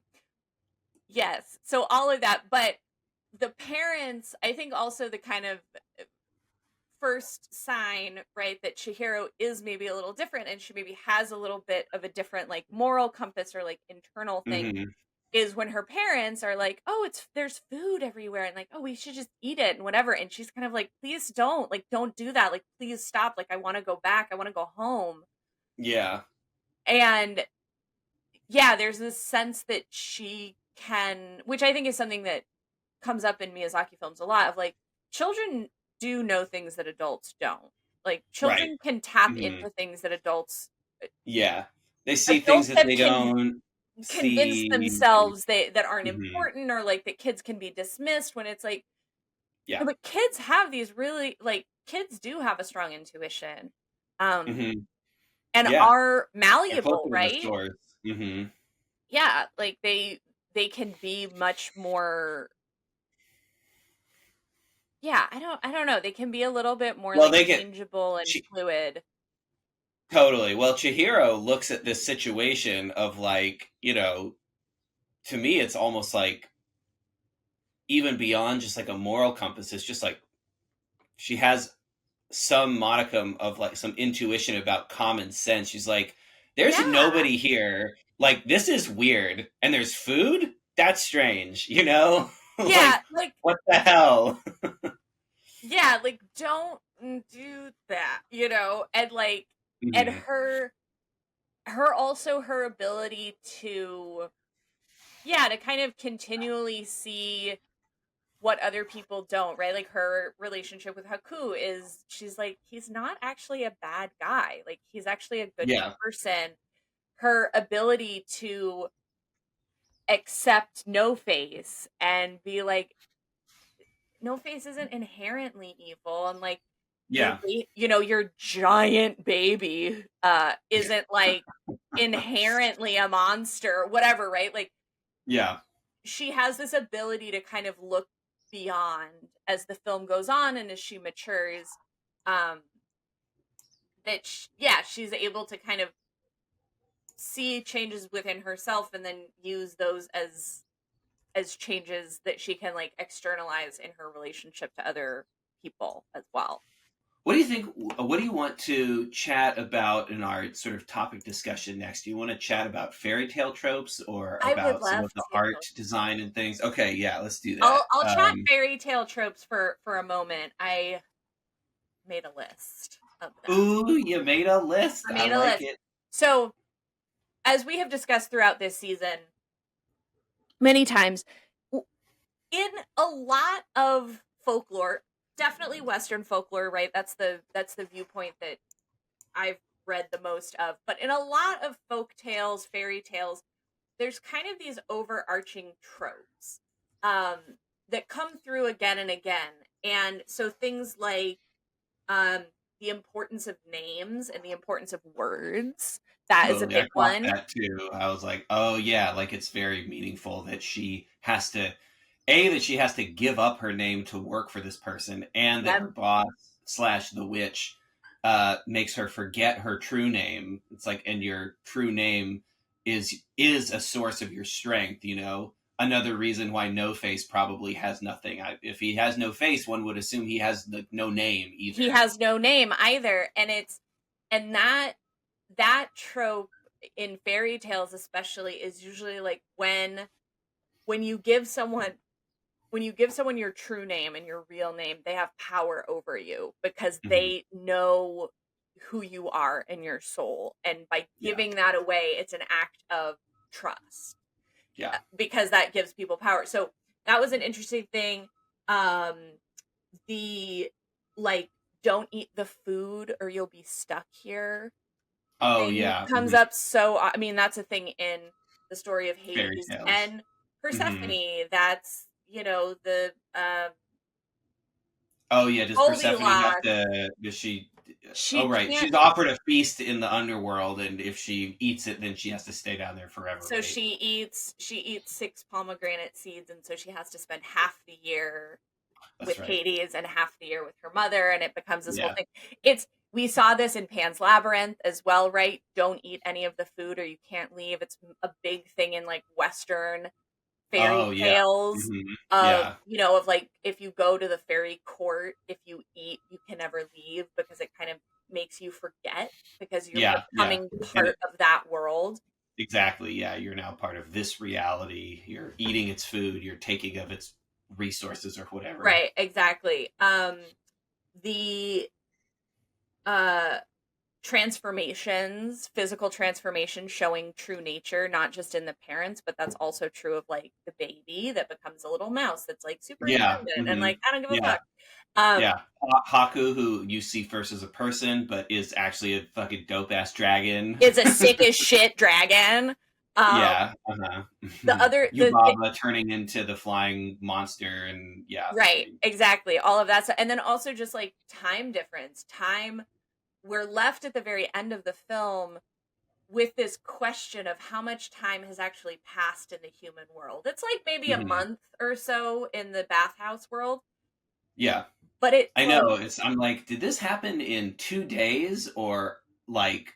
Yes. So all of that, but the parents, I think also the kind of first sign, right, that Chihiro is maybe a little different and she maybe has a little bit of a different like moral compass or like internal thing Mm-hmm. is when her parents are like, oh, there's food everywhere and like, oh, we should just eat it and whatever. And she's kind of like, please don't do that. Like, please stop. Like, I want to go back. I want to go home. Yeah. And yeah, there's this sense that she can, which I think is something that comes up in Miyazaki films a lot of like children do know things that adults don't. Like Right. children can tap Mm-hmm. into things that Yeah. They see things adults that have they don't convinced see. themselves that aren't Mm-hmm. important or like that kids can be dismissed when it's like Yeah. no, but kids have these really like kids do have a strong intuition. Mm-hmm. And Yeah. are They're malleable, closer to the right? source. Mm-hmm. Yeah, like they can be much more. Yeah, I don't know. They can be a little bit more Well, like they get changeable and fluid. totally. Well, Chihiro looks at this situation of like, to me, it's almost like even beyond just like a moral compass. It's just like she has some modicum of like some intuition about common sense. She's like, there's Yeah. nobody here. Like, this is weird. And there's food? That's strange, you know? Yeah, Like, like what the hell? yeah, like don't do that, And like and Mhm. her also her ability to yeah, to kind of continually see what other people don't, right? Like her relationship with Haku is she's like he's not actually a bad guy. Like he's actually a good Yeah. person. Her ability to accept No Face and be like No Face isn't inherently evil and like Yeah. your giant baby isn't like inherently a monster, whatever, right? Like Yeah. she has this ability to kind of look beyond as the film goes on and as she matures. Um that she's able to kind of see changes within herself and then use those as changes that she can like externalize in her relationship to other people as well. What do you think? What do you want to chat about in our sort of topic discussion next? Do you want to chat about fairy tale tropes or I would about some love of the to. art design and things? Okay, yeah, let's do that. I'll chat fairy tale tropes for a moment. I made a list of them. Ooh, you made a list. I I made a like list. it. So, as we have discussed throughout this season many times, in a lot of folklore, definitely Western folklore, right? That's the viewpoint that I've read the most of. But in a lot of folk tales, fairy tales, there's kind of these overarching tropes um, that come through again and again. And so things like um, the importance of names and the importance of words, that is a Totally. I big caught one. that too. I was like, oh yeah, like it's very meaningful that she has to that she has to give up her name to work for this person, and that Yep. her boss slash the witch makes her forget her true name. It's like, and your true name is a source of your strength, you know. Another reason why No Face probably has nothing. If he has no face, one would assume he has no name either. He has no name either, and that trope in fairy tales especially is usually like when you give someone your true name and your real name, they have power over you because Mhm. they know who you are in your soul, and by Yeah, giving that away, it's an act of trust yeah. because that gives people power. So that was an interesting thing. um the like, don't eat the food or you'll be stuck here Oh thing yeah. comes up. So I mean, that's a thing in the story of Fairy Hades tales. and Hmm. Persephone. That's, the Oh yeah, does Persephone have Goldilocks. to? Does she? Oh She right, can't. she's offered a feast in the underworld, and if she eats it, then she has to stay down there forever, So right? she eats 6 pomegranate seeds, and so she has to spend half the year That's with right. Hades and half the year with her mother, and it becomes this whole Yeah. thing. We saw this in Pan's Labyrinth as well, right? Don't eat any of the food or you can't leave. It's a big thing in like Western fairy Oh yeah. tales Hmm. of, Yeah. of like, if you go to the fairy court, if you eat, you can never leave because it kind of makes you forget because you're Yeah. Yeah. becoming And part of that world. exactly. Yeah. You're now part of this reality. You're eating its food. You're taking of its resources or whatever. Right, exactly. The uh transformations, physical transformations showing true nature, not just in the parents, but that's also true of like the baby that becomes a little mouse that's like super Yeah. independent and Hmm. like, I don't give a Yeah. fuck. Um, Yeah, Haku, who you see first as a person, but is actually a fucking dope ass dragon. is a sick as shit dragon. Um, Yeah, uh-huh. the other the Yubaba turning into the flying monster, and yeah, I right, mean, exactly, all of that stuff. And then also just like time difference. We're left at the very end of the film with this question of how much time has actually passed in the human world. It's like maybe a mhm. month or so in the bathhouse world, Yeah, but it I flows. know. I'm like, did this happen in 2 days or like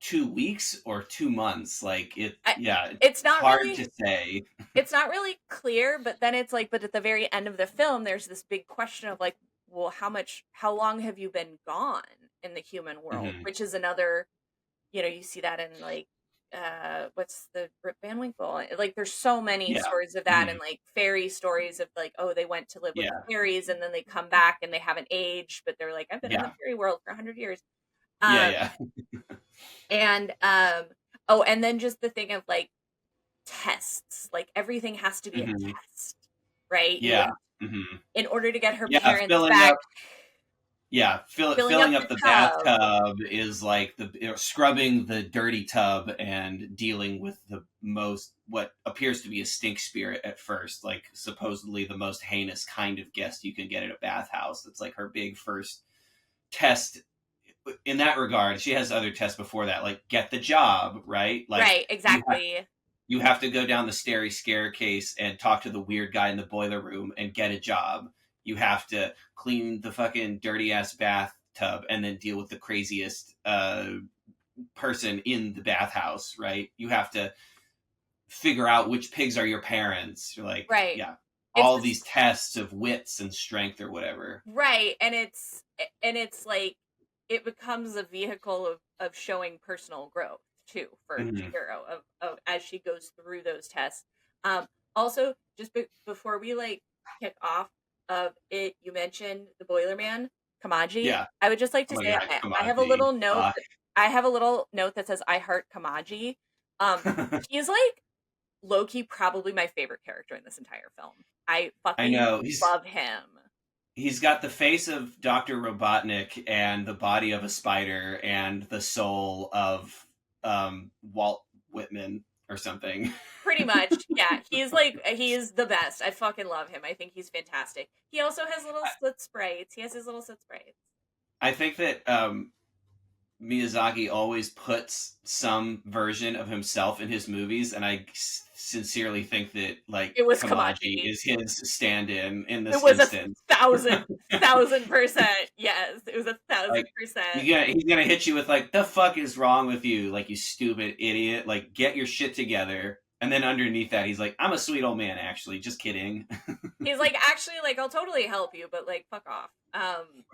2 weeks or 2 months? Like I, yeah, it's it's not hard really to say. it's not really clear, but then it's like, but at the very end of the film there's this big question of like, well, how long have you been gone in the human world, Hmm. which is another, you see that in like what's the Rip Van Winkle, like there's so many Yeah, stories of that, hmm, and like fairy stories of like, oh, they went to live with the yeah, fairies and then they come back and they haven't aged, but they're like, I've been in the yeah, fairy world for 100 years. yeah, um yeah, and oh, and then just the thing of like tests, like everything has to be a hmm, test, right? yeah, hmm, In order to get her yeah. parents Filling back, up. Yeah, filling up filling the up the tub. bathtub is like scrubbing the dirty tub and dealing with the most what appears to be a stink spirit at first, like supposedly the most heinous kind of guest you can get at a bathhouse. It's like her big first test in that regard. She has other tests before that, like get the job, right? Like Right, you have exactly. you have to go down the stairy staircase and talk to the weird guy in the boiler room and get a job. You have to clean the fucking dirty ass bath bathtub and then deal with the craziest person in the bathhouse, right? You have to figure out which pigs are your parents. You're like, Right. yeah, It's all this, these tests of wits and strength or whatever. right, and it's like it becomes a vehicle of showing personal growth too for Mhm. Chihiro of as she goes through those tests. Also, just before we like kick off of it, you mentioned the Boiler Man, Kamaji. Yeah. I would just like Oh to my say god, I have a Kamaji. little note. Fuck. I have a little note that says I heart Kamaji. He's like low key probably my favorite character in this entire film. I I fucking know. love him. He's got the face of Dr. Robotnik and the body of a spider and the soul of Walt Whitman or something. Pretty much, yeah. He's the best. I fucking love him. I think he's fantastic. He also has little slit sprites. He has his little slit sprites. I think that Miyazaki always puts some version of himself in his movies, and I sincerely think that like It was Kamaji Kamaji. is his stand-in in It this was instance. 1,000%. Yes, it was Like 1,000%. he's gonna hit you with like, the fuck is wrong with you, like, you stupid idiot, like, get your shit together. And then underneath that, he's like, I'm a sweet old man, actually, just kidding. He's like, actually, like, I'll totally help you, but like, fuck off.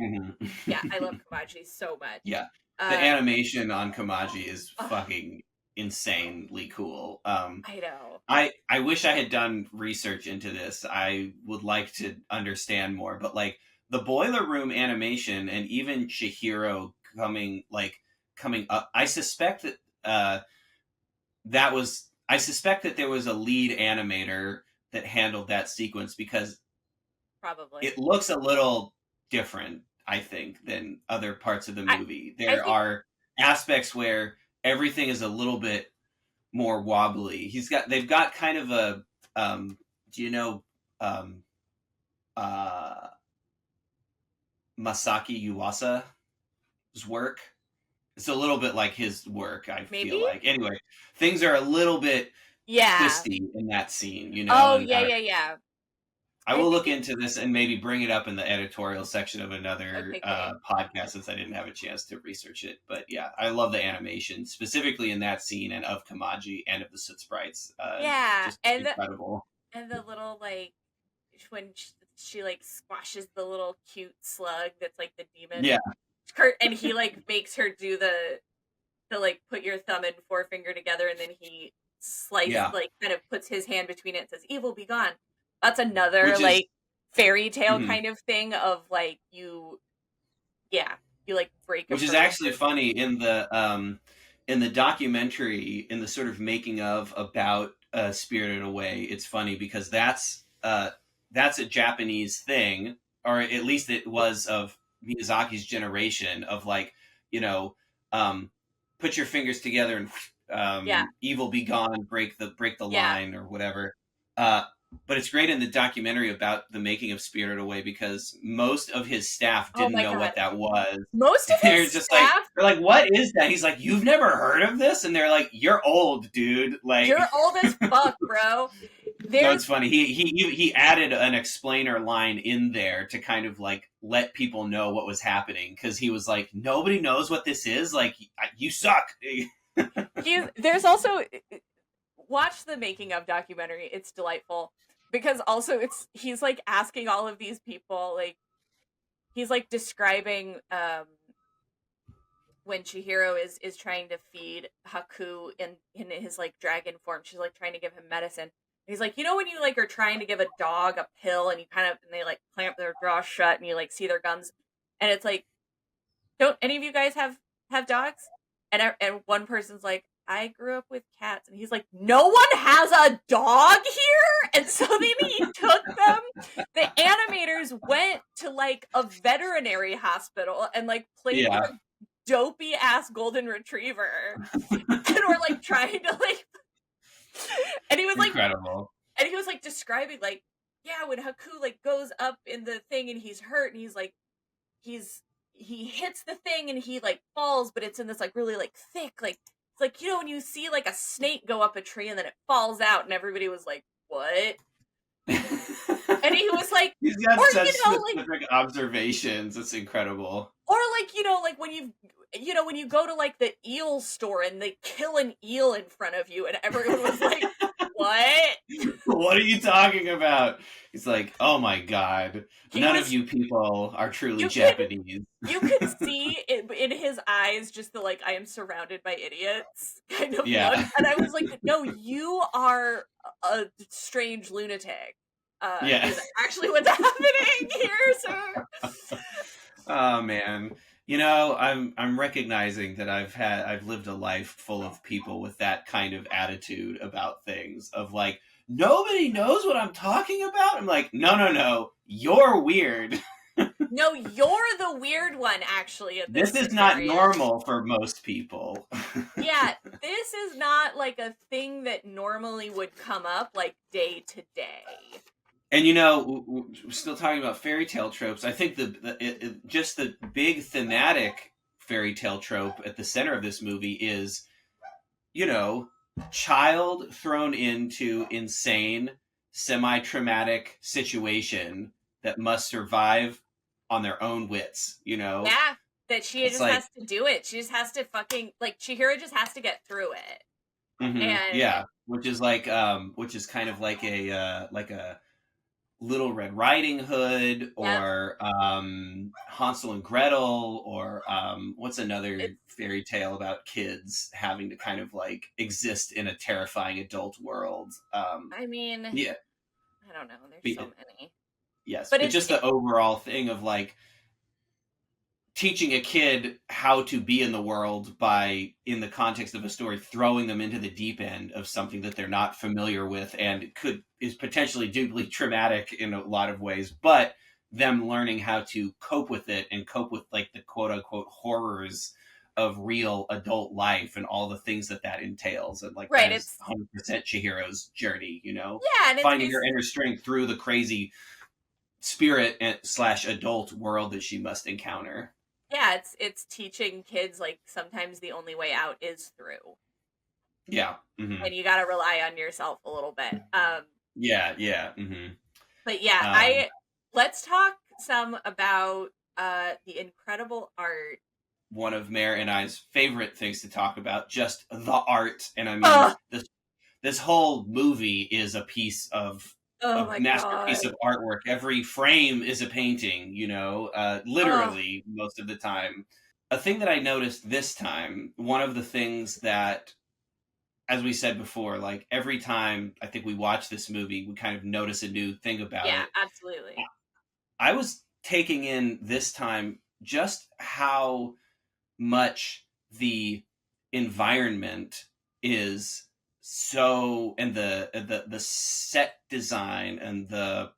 Mhm. Yeah, I love Kamaji so much. Yeah, the animation on Kamaji is fucking insanely cool. I know. I wish I had done research into this. I would like to understand more, but like the boiler room animation and even Chihiro coming up, I suspect that I suspect that there was a lead animator that handled that sequence because Probably. it looks a little different, I think, than other parts of the movie. I There think are aspects where everything is a little bit more wobbly. They've got kind of a do you know um uh Masaki Yuasa's work? It's a little bit like his work, I feel maybe. like. Anyway, things are a little bit Yeah. twisty in that scene, Oh and yeah. I I will think look into this and maybe bring it up in the editorial section of another okay, great. podcast since I didn't have a chance to research it. But yeah, I love the animation, specifically in that scene and of Kamaji and of the Soot Sprites. Yeah, Just incredible. and the little like when she like squashes the little cute slug that's like the demon. Yeah. Kurt, and he like makes her do the like put your thumb and forefinger together, and then he like kind of puts his hand between it and says "Evil be gone." That's another Which is like fairy tale mhm. kind of thing of like you like break a Which is person. actually funny in the documentary, in the sort of making of about Spirited Away. It's funny because that's a Japanese thing, or at least it was of Miyazaki's generation of like, you know, put your fingers together and Yeah. evil be gone, break the Yeah. line or whatever. Uh, but it's great in the documentary about the making of Spirited Away because most of his staff Oh didn't my know god. what that was. Most of They're his just like, staff. they're like, what is that? He's like, you've never heard of this? And they're like, you're old, dude. Like, You're old as fuck, bro. no, it's funny. He added an explainer line in there to kind of like let people know what was happening because he was like, nobody knows what this is. Like, you suck. There's also watch the making of documentary. It's delightful because also he's like asking all of these people like he's like describing when Chihiro is trying to feed Haku in his like dragon form. She's like trying to give him medicine. He's like, you know when you like are trying to give a dog a pill and you kind of and they like clamp their jaw shut and you like see their gums and it's like, don't any of you guys have dogs? And one person's like, I grew up with cats, and he's like, no one has a dog here, and so then he took them. The animators went to like a veterinary hospital and like played with a dopey ass golden retriever, and we're like trying to like, and he was like, incredible. And he was like describing like, yeah, when Haku like goes up in the thing and he's hurt and he's like, he hits the thing and he like falls, but it's in this like really like thick like it's like, you know, when you see like a snake go up a tree and then it falls out and everybody was like, what? And he was like, He's got or, such like, specific observations. It's incredible. or like, like when when you go to like the eel store and they kill an eel in front of you and everyone was like, what? What are you talking about? He's like, oh my god, He none of was, you people are truly you could, Japanese. you could see it in his eyes just the like, I am surrounded by idiots kind of look. Yeah. And I was like, no, you are a strange lunatic. Yeah. Is actually what's happening here, sir. Oh man. I'm recognizing that I've lived a life full of people with that kind of attitude about things of like, nobody knows what I'm talking about. I'm like, no, you're weird. No, you're the weird one, actually, of this This is not scenario. normal for most people. Yeah, this is not like a thing that normally would come up like day to day. And we're still talking about fairy tale tropes. I think just the big thematic fairy tale trope at the center of this movie is, child thrown into insane, semi-traumatic situation that must survive on their own wits. Yeah, that she It's just like, has to do it. She just has to fucking like Chihiro just has to get through it. And yeah, which is kind of like a Little Red Riding Hood, yep, or Hansel and Gretel, or what's another it's fairy tale about kids having to kind of like exist in a terrifying adult world? I mean, Yeah, I don't know, there's so but- many. yes, But but just the overall thing of like teaching a kid how to be in the world by, in the context of a story, throwing them into the deep end of something that they're not familiar with and is potentially deeply traumatic in a lot of ways, but them learning how to cope with it and cope with like the quote unquote horrors of real adult life and all the things that entails. And like, right, that is it's 100% Chihiro's journey, yeah, and finding her inner strength through the crazy spirit / adult world that she must encounter. yeah, it's teaching kids like sometimes the only way out is through. Yeah. Mm-hmm. And you got to rely on yourself a little bit. Yeah. Mm-hmm. But yeah, Um, let's talk some about the incredible art. one of Mare and I's favorite things to talk about, just the art. And I mean, Oh, this whole movie is a piece of oh a my masterpiece god. of artwork. Every frame is a painting, Oh, literally most of the time. A thing that I noticed this time, one of the things that, as we said before, like every time I think we watch this movie, we kind of notice a new thing about yeah, it. absolutely. I was taking in this time just how much the environment is so, and the set design and the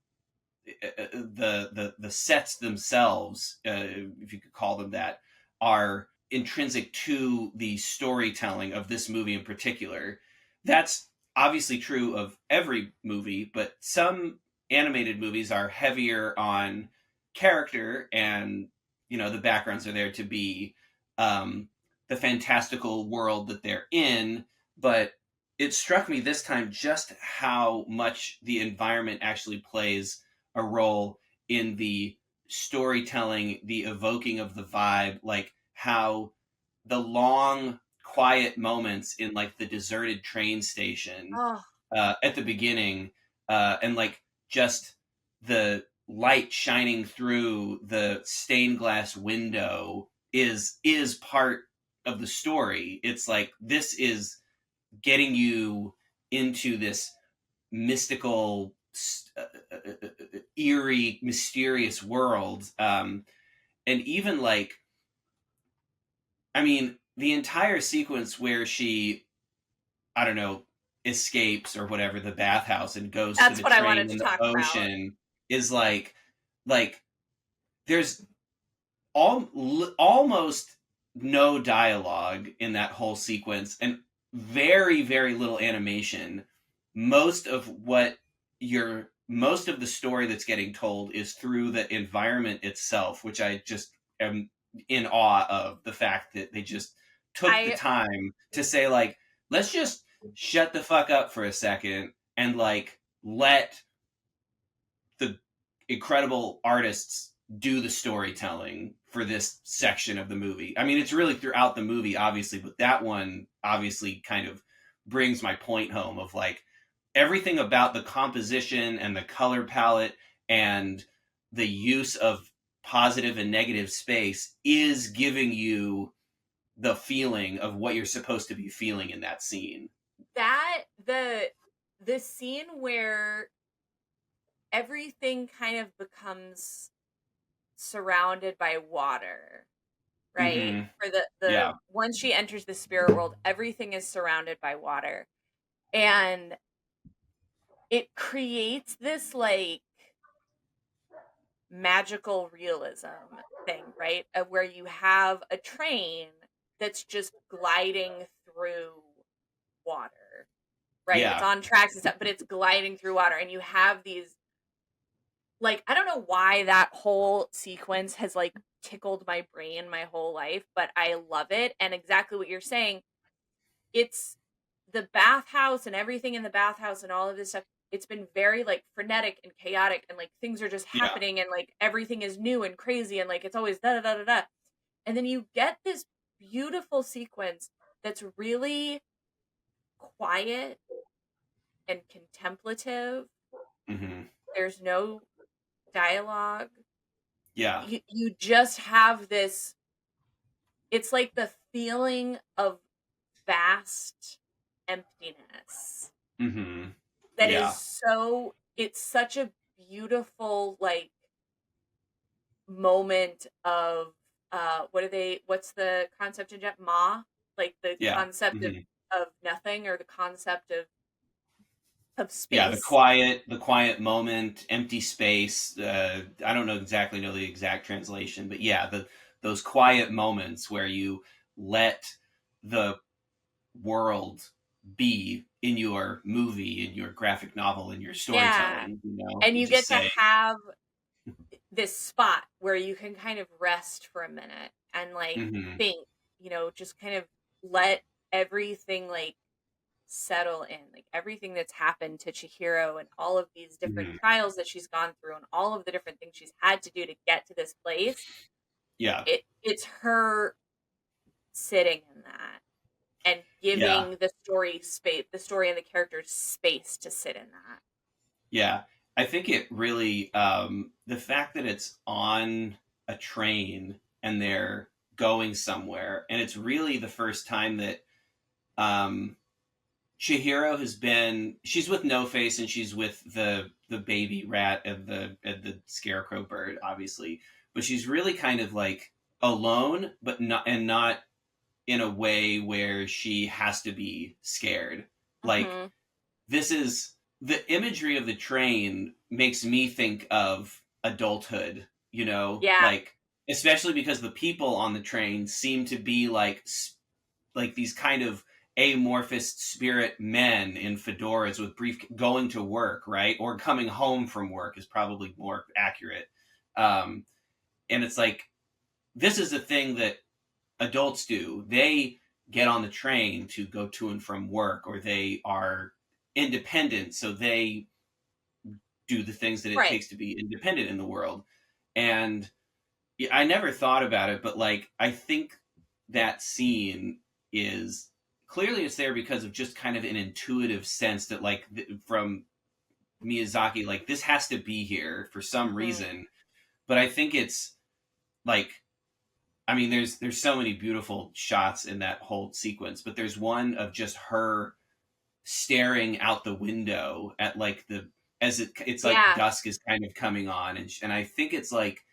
sets themselves, if you could call them that, are intrinsic to the storytelling of this movie in particular. That's obviously true of every movie, but some animated movies are heavier on character, and the backgrounds are there to be the fantastical world that they're in. But it struck me this time just how much the environment actually plays a role in the storytelling, the evoking of the vibe, like how the long, quiet moments in like the deserted train station Oh, at the beginning, and like just the light shining through the stained glass window is part of the story. It's like this is getting you into this mystical, eerie, mysterious world. And even like, I mean, the entire sequence where she, I don't know, escapes or whatever the bathhouse and goes to that's the what I wanted train to in the talk about. ocean is like there's almost no dialogue in that whole sequence, and very very little animation. Most of the story that's getting told is through the environment itself, which I just am in awe of, the fact that they just took the I time to say like, let's just shut the fuck up for a second and like let incredible artists do the storytelling for this section of the movie. I mean, it's really throughout the movie, obviously, but that one obviously kind of brings my point home of like everything about the composition and the color palette and the use of positive and negative space is giving you the feeling of what you're supposed to be feeling in that scene. That the scene where everything kind of becomes surrounded by water, right? Mm-hmm. For the Yeah. once she enters the spirit world, everything is surrounded by water. And it creates this like magical realism thing, right? Of where you have a train that's just gliding through water, right? It's Yeah. on tracks and stuff, but it's gliding through water. And you have these, like, I don't know why that whole sequence has like tickled my brain my whole life, but I love it. And exactly what you're saying, it's the bathhouse and everything in the bathhouse and all of this stuff. It's been very like frenetic and chaotic, and like things are just Yeah. happening, and like everything is new and crazy, and like it's always da da da da da. And then you get this beautiful sequence that's really quiet and contemplative. Mm-hmm. There's no dialogue. Yeah. You just have this, it's like the feeling of vast emptiness Mm-hmm. that is Yeah. so, it's such a beautiful like moment of what's the concept in Jap ma, like the Yeah. concept Mm-hmm. of nothing, or the concept of Yeah, space. the quiet moment, empty space. I don't know exactly know the exact translation, but yeah, the those quiet moments where you let the world be in your movie, in your graphic novel, in your Yeah, storytelling. and And you just get to say, have this spot where you can kind of rest for a minute and like mm-hmm, think, just kind of let everything like settle in, like everything that's happened to Chihiro and all of these different mm-hmm, trials that she's gone through and all of the different things she's had to do to get to this place. yeah, It's her sitting in that and yeah, giving the story space, the story and the characters space to sit in that. yeah. I think it really the fact that it's on a train and they're going somewhere, and it's really the first time that um, Chihiro has been. She's with No Face, and she's with the baby rat and the scarecrow bird, obviously. But she's really kind of like alone, but not in a way where she has to be scared. Like Hmm. this is the imagery of the train makes me think of adulthood. Yeah, Like especially because the people on the train seem to be like these kind of amorphous spirit men in fedoras with brief going to work, right, or coming home from work is probably more accurate. um, and it's like this is a thing that adults do. They get on the train to go to and from work, or they are independent, so they do the things that it right. takes to be independent in the world. And yeah, I never thought about it, but like I think that scene is clearly it's there because of just kind of an intuitive sense that like from Miyazaki, like this has to be here for some Hmm. reason. But I think it's like I mean there's so many beautiful shots in that whole sequence, but there's one of just her staring out the window at like the as it's like Yeah, dusk is kind of coming on, and I think it's like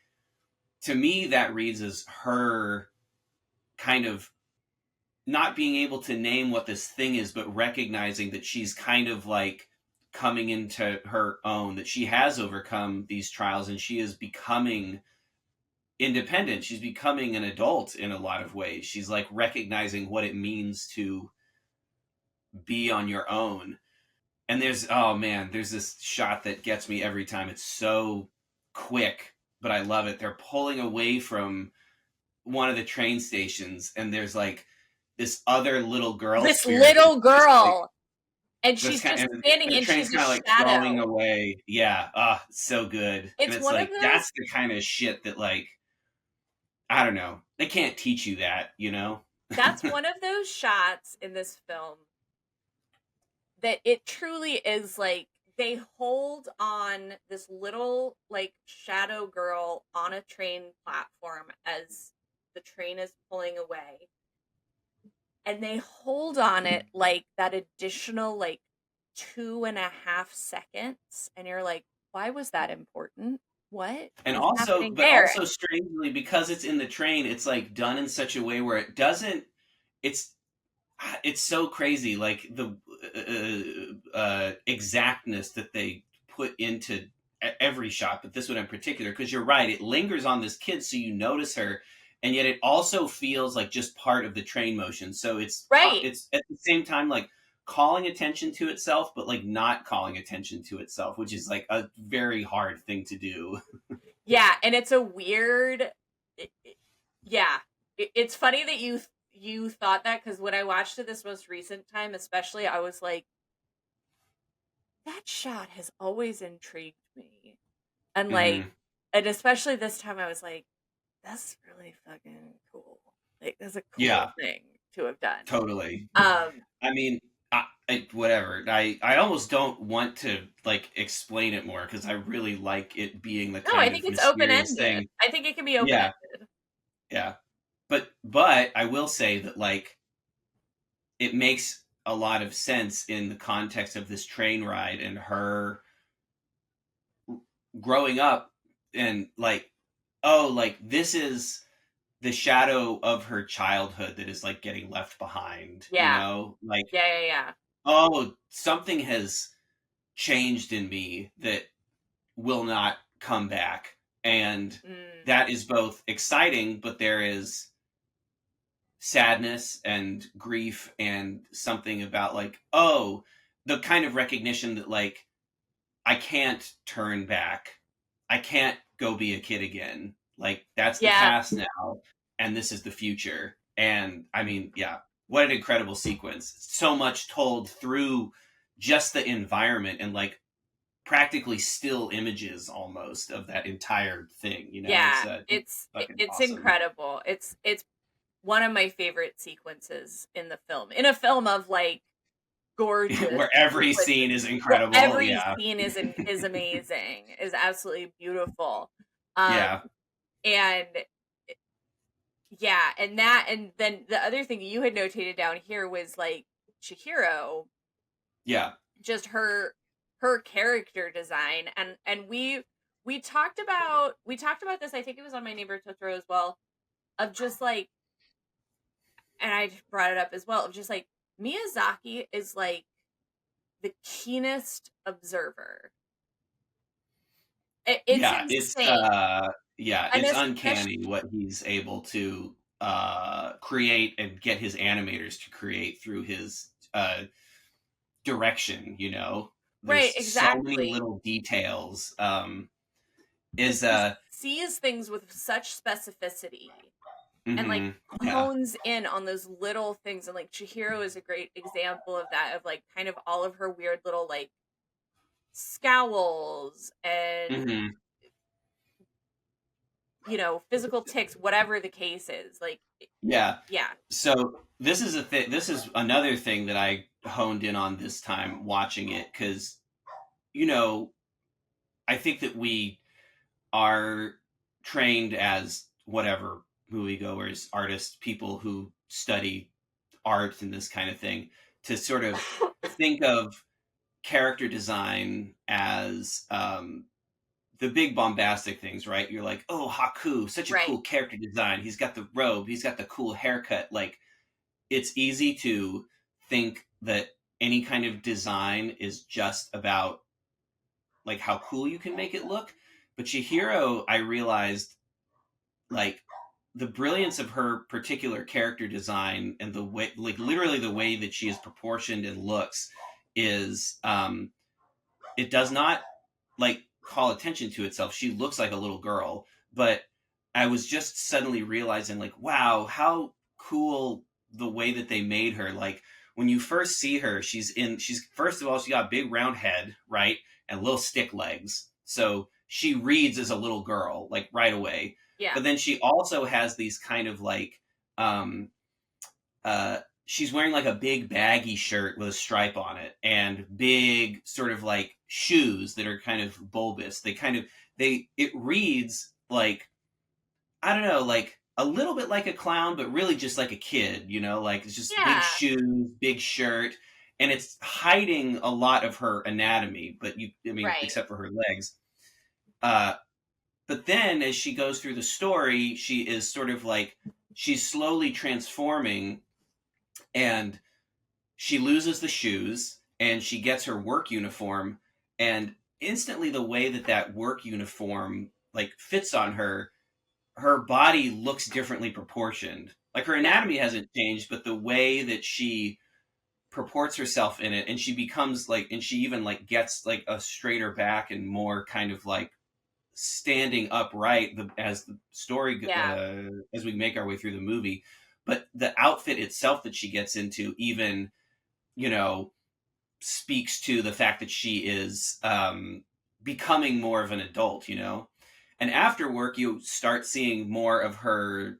to me that reads as her kind of not being able to name what this thing is, but recognizing that she's kind of like coming into her own, that she has overcome these trials and she is becoming independent. She's becoming an adult in a lot of ways. She's like recognizing what it means to be on your own. And there's, oh man, there's this shot that gets me every time. It's so quick, but I love it. They're pulling away from one of the train stations, and there's like this other little girl this spirit little just like girl. And That's she's kind just of, standing and the and train's she's a kind of like going shadow. away. Yeah, ah, so good. And It's it's one of like those that's the kind of shit that like I don't know. They can't teach you that, you know? that's one of those shots in this film that it truly is like they hold on this little like shadow girl on a train platform as the train is pulling away, and they hold on it like that additional like 2.5 seconds, and you're like, why was that important? What And is also, happening but there? also strangely, because it's in the train, it's like done in such a way where it doesn't. It's it's so crazy, like the exactness that they put into every shot, but this one in particular, because you're right, it lingers on this kid, so you notice her, and yet it also feels like just part of the train motion. So Right. it's at the same time like calling attention to itself, but like not calling attention to itself, which is like a very hard thing to do. Yeah, and it's a weird yeah. It's funny that you thought that, because when I watched it this most recent time, especially, I was like, that shot has always intrigued me. And like, Hmm. and especially this time I was like, that's really fucking cool. Like, that's a cool Yeah, thing to have done. totally. Um, I mean, whatever. I almost don't want to like explain it more because I really like it being the no, I kind think of it's open mysterious ended. thing. I think it can be open Yeah, ended. yeah. But I will say that like it makes a lot of sense in the context of this train ride and her growing up and like, oh, like this is the shadow of her childhood that is like getting left behind, you Yeah. know? Like, Yeah. oh, something has changed in me that will not come back. And Mm, that is both exciting, but there is sadness and grief and something about like, oh, the kind of recognition that like I can't turn back. I can't go be a kid again. Like that's the yeah. past now and this is the future. And I mean, yeah, what an incredible sequence. So much told through just the environment and like practically still images almost of that entire thing, you know? Yeah. It's fucking It's awesome. incredible. It's one of my favorite sequences in the film. In a film of like gorgeous Where every sequences. scene is Well, incredible. every Yeah. scene is amazing. Is absolutely beautiful. Um Yeah. and yeah, and then the other thing you had notated down here was like Chihiro, Yeah. just her character design, and we talked about this, I think it was on My Neighbor Totoro as well, of just like, and I brought it up as well, of just like Miyazaki is like the keenest observer. It's Yeah. It's insane. yeah, And it's especially uncanny what he's able to create and get his animators to create through his direction, you know. right, There's so many exactly. little details. Because Is he sees things with such specificity and like mhm, yeah. hones in on those little things, and like Chihiro is a great example of that, of like kind of all of her weird little like scowls and Mhm. physical ticks, whatever the case is, like Yeah. yeah. So this is a thing. This is another thing that I honed in on this time watching it because you know I think that we are trained as whatever moviegoers, artists, people who study art and this kind of thing to sort of think of character design as the big bombastic things, right? You're like, oh, Haku, such a Right. cool character design. He's got the robe, he's got the cool haircut. Like, it's easy to think that any kind of design is just about like how cool you can make it look. But Chihiro, I realized like the brilliance of her particular character design and the way, like literally the way that she is proportioned and looks is it does not like call attention to itself. She looks like a little girl, but I was just suddenly realizing like, wow, how cool the way that they made her. Like when you first see her, she's first of all, she got a big round head, right? And little stick legs. So she reads as a little girl, like right away. Yeah. But then she also has these kind of like, um, she's wearing like a big baggy shirt with a stripe on it and big sort of like shoes that are kind of bulbous. It reads like, I don't know, like a little bit like a clown, but really just like a kid, like it's just big Yeah. shoes, big shirt, and it's hiding a lot of her anatomy, Right. except for her legs. Uh, but then as she goes through the story, she is sort of like, she's slowly transforming, and she loses the shoes and she gets her work uniform, and instantly the way that work uniform like fits on her body looks differently proportioned. Like her Yeah. anatomy hasn't changed, but the way that she purports herself in it, and she becomes like, and she even like gets like a straighter back and more kind of like standing upright as the story, Yeah. as we make our way through the movie. But the outfit itself that she gets into even, you know, speaks to the fact that she is becoming more of an adult. And after work, you start seeing more of her,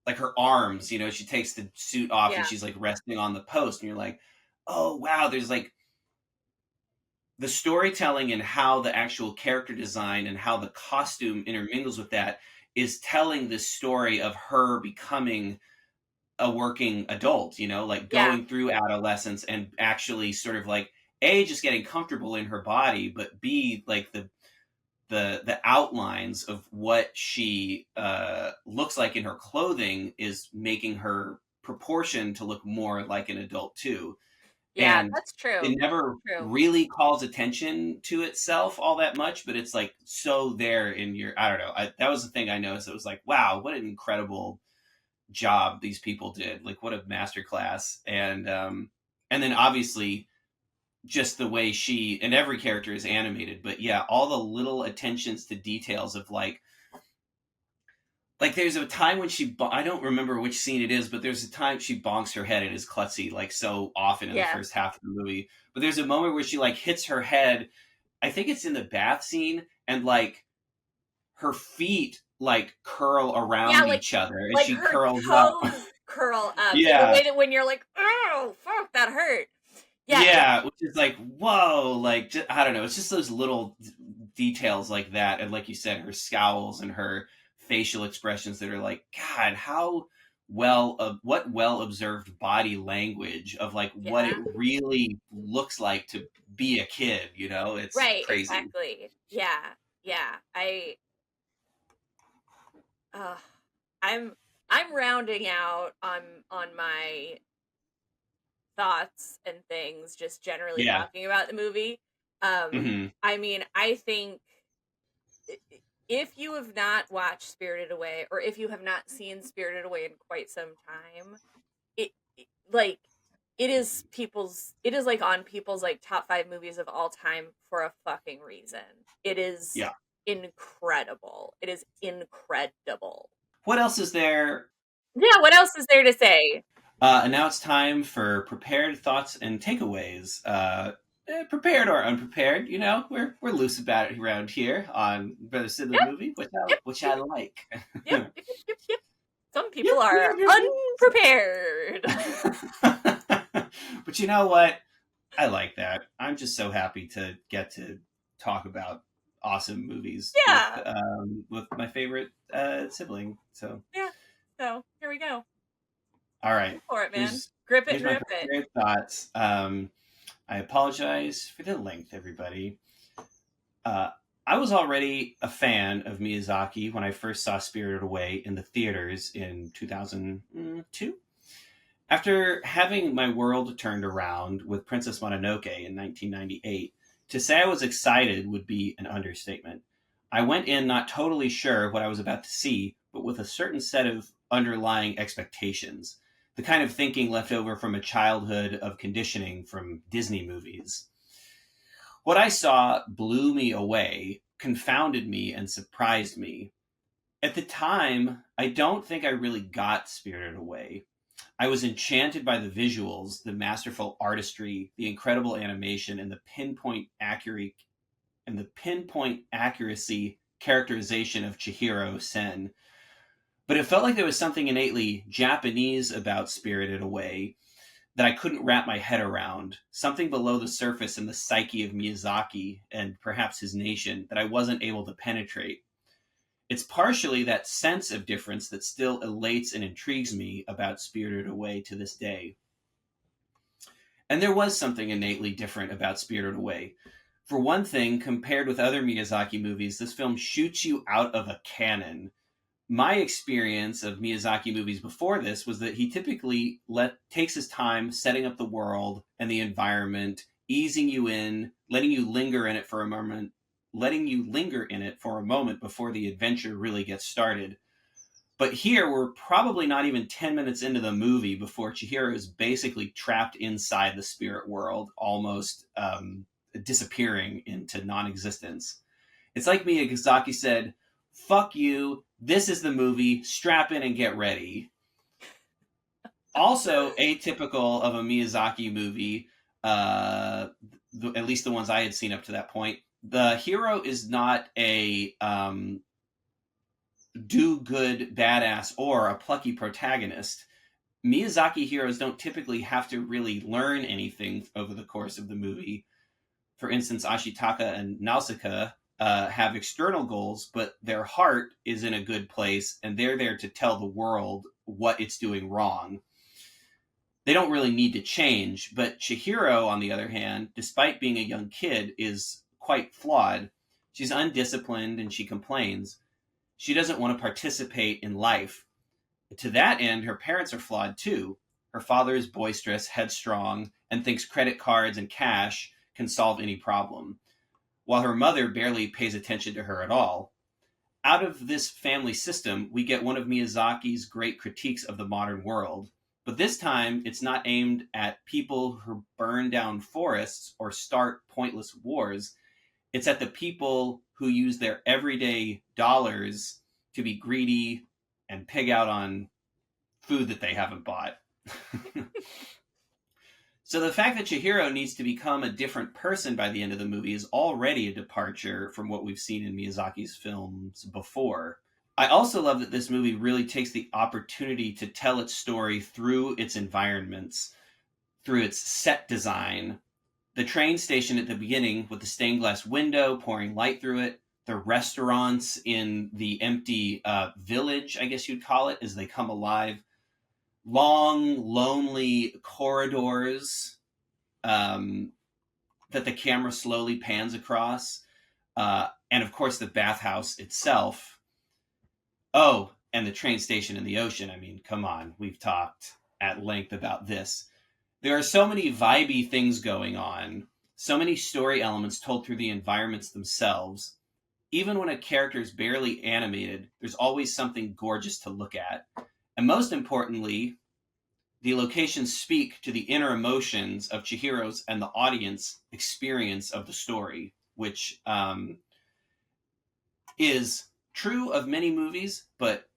like her arms. She takes the suit off and Yeah. she's like resting on the post, and you're like, oh wow, there's like the storytelling and how the actual character design and how the costume intermingles with that is telling this story of her becoming a working adult, like Yeah. going through adolescence and actually sort of like, A, just getting comfortable in her body, but B, like the outlines of what she looks like in her clothing is making her proportion to look more like an adult too. Yeah. And That's true. it never True. really calls attention to itself all that much, but it's like so there in your, I don't know. That was the thing I noticed. It was like, wow, what an incredible job these people did. Like what a masterclass. And then obviously just the way she and every character is animated, but yeah, all the little attentions to details of like there's a time when I don't remember which scene it is, but there's a time she bonks her head and is klutzy like so often in the Yeah. first half of the movie. But there's a moment where she like hits her head. I think it's in the bath scene, and like her feet like curl Yeah, around each other as like she her curls up. toes curl up in a Yeah. way that when you're like, oh fuck, that hurt. Yeah. Yeah, which is like, whoa, like, I don't know. It's just those little details like that. And like you said, her scowls and her facial expressions that are like, God, how what well observed body language of like what Yeah. it really looks like to be a kid, It's Right. crazy. Exactly. Yeah. Yeah. Uh, I'm rounding out on my thoughts and things, just generally Yeah. talking about the movie. Hmm. I mean, I think if you have not watched Spirited Away, or if you have not seen Spirited Away in quite some time, like it is like on people's like top 5 movies of all time for a fucking reason. It is Yeah. incredible. It is incredible. What else is there? Yeah, what else is there to say? And now it's time for prepared thoughts and takeaways. Prepared or unprepared, we're loose about it around here on Brother Sibling Yep, Movie, yep, which I like. yep, yep, yep, yep. Some people Yep, are yep, yep, unprepared. yep. But you know what? I like that. I'm just so happy to get to talk about awesome movies Yeah. with my favorite sibling. So Yeah. So here we go. all right, Go for it, man. here's Grip it, here's my grip it. prepared thoughts. I apologize for the length, everybody. I was already a fan of Miyazaki when I first saw Spirited Away in the theaters in 2002. After having my world turned around with Princess Mononoke in 1998, to say I was excited would be an understatement. I went in not totally sure what I was about to see, but with a certain set of underlying expectations, the kind of thinking left over from a childhood of conditioning from Disney movies. What I saw blew me away, confounded me, and surprised me. At the time, I don't think I really got Spirited Away. I was enchanted by the visuals, the masterful artistry, the incredible animation, and the pinpoint accuracy characterization of Chihiro Sen. But it felt like there was something innately Japanese about Spirited Away that I couldn't wrap my head around, something below the surface in the psyche of Miyazaki and perhaps his nation that I wasn't able to penetrate. It's partially that sense of difference that still elates and intrigues me about Spirited Away to this day. And there was something innately different about Spirited Away. For one thing, compared with other Miyazaki movies, this film shoots you out of a cannon. My experience of Miyazaki movies before this was that he typically takes his time setting up the world and the environment, easing you in, letting you linger in it for a moment before the adventure really gets started. But here, we're probably not even 10 minutes into the movie before Chihiro is basically trapped inside the spirit world, almost disappearing into non-existence. It's like Miyazaki said, fuck you, this is the movie, strap in and get ready. Also, atypical of a Miyazaki movie, at least the ones I had seen up to that point, the hero is not a do-good badass or a plucky protagonist. Miyazaki heroes don't typically have to really learn anything over the course of the movie. For instance, Ashitaka and Nausicaa have external goals, but their heart is in a good place, and they're there to tell the world what it's doing wrong. They don't really need to change, but Chihiro, on the other hand, despite being a young kid, is quite flawed. She's undisciplined and she complains. She doesn't want to participate in life. To that end, her parents are flawed too. Her father is boisterous, headstrong, and thinks credit cards and cash can solve any problem, while her mother barely pays attention to her at all. Out of this family system, we get one of Miyazaki's great critiques of the modern world. But this time, it's not aimed at people who burn down forests or start pointless wars. It's at the people who use their everyday dollars to be greedy and pig out on food that they haven't bought. So the fact that Chihiro needs to become a different person by the end of the movie is already a departure from what we've seen in Miyazaki's films before. I also love that this movie really takes the opportunity to tell its story through its environments, through its set design. The train station at the beginning with the stained glass window pouring light through it, the restaurants in the empty village, I guess you'd call it, as they come alive, long, lonely corridors that the camera slowly pans across, and of course the bathhouse itself. Oh, and the train station in the ocean. I mean, come on, we've talked at length about this. There are so many vibey things going on, so many story elements told through the environments themselves. Even when a character is barely animated, there's always something gorgeous to look at. And most importantly, the locations speak to the inner emotions of Chihiro's and the audience experience of the story, which is true of many movies, but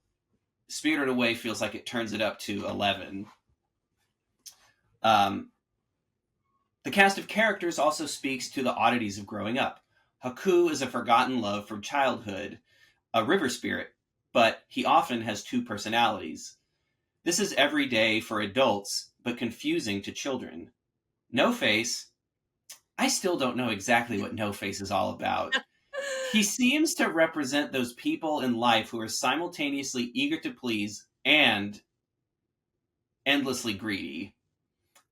Spirited Away feels like it turns it up to 11. The cast of characters also speaks to the oddities of growing up. Haku is a forgotten love from childhood, a river spirit, but he often has two personalities. This is everyday for adults, but confusing to children. No Face, I still don't know exactly what No Face is all about. He seems to represent those people in life who are simultaneously eager to please and endlessly greedy.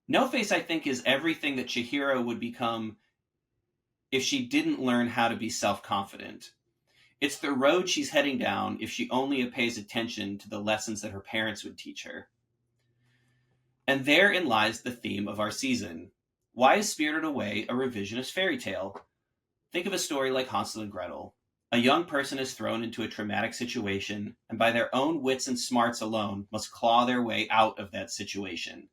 No Face, I think, is everything that Chihiro would become if she didn't learn how to be self-confident. It's the road she's heading down if she only pays attention to the lessons that her parents would teach her. And therein lies the theme of our season. Why is Spirited Away a revisionist fairy tale? Think of a story like Hansel and Gretel. A young person is thrown into a traumatic situation, and by their own wits and smarts alone must claw their way out of that situation.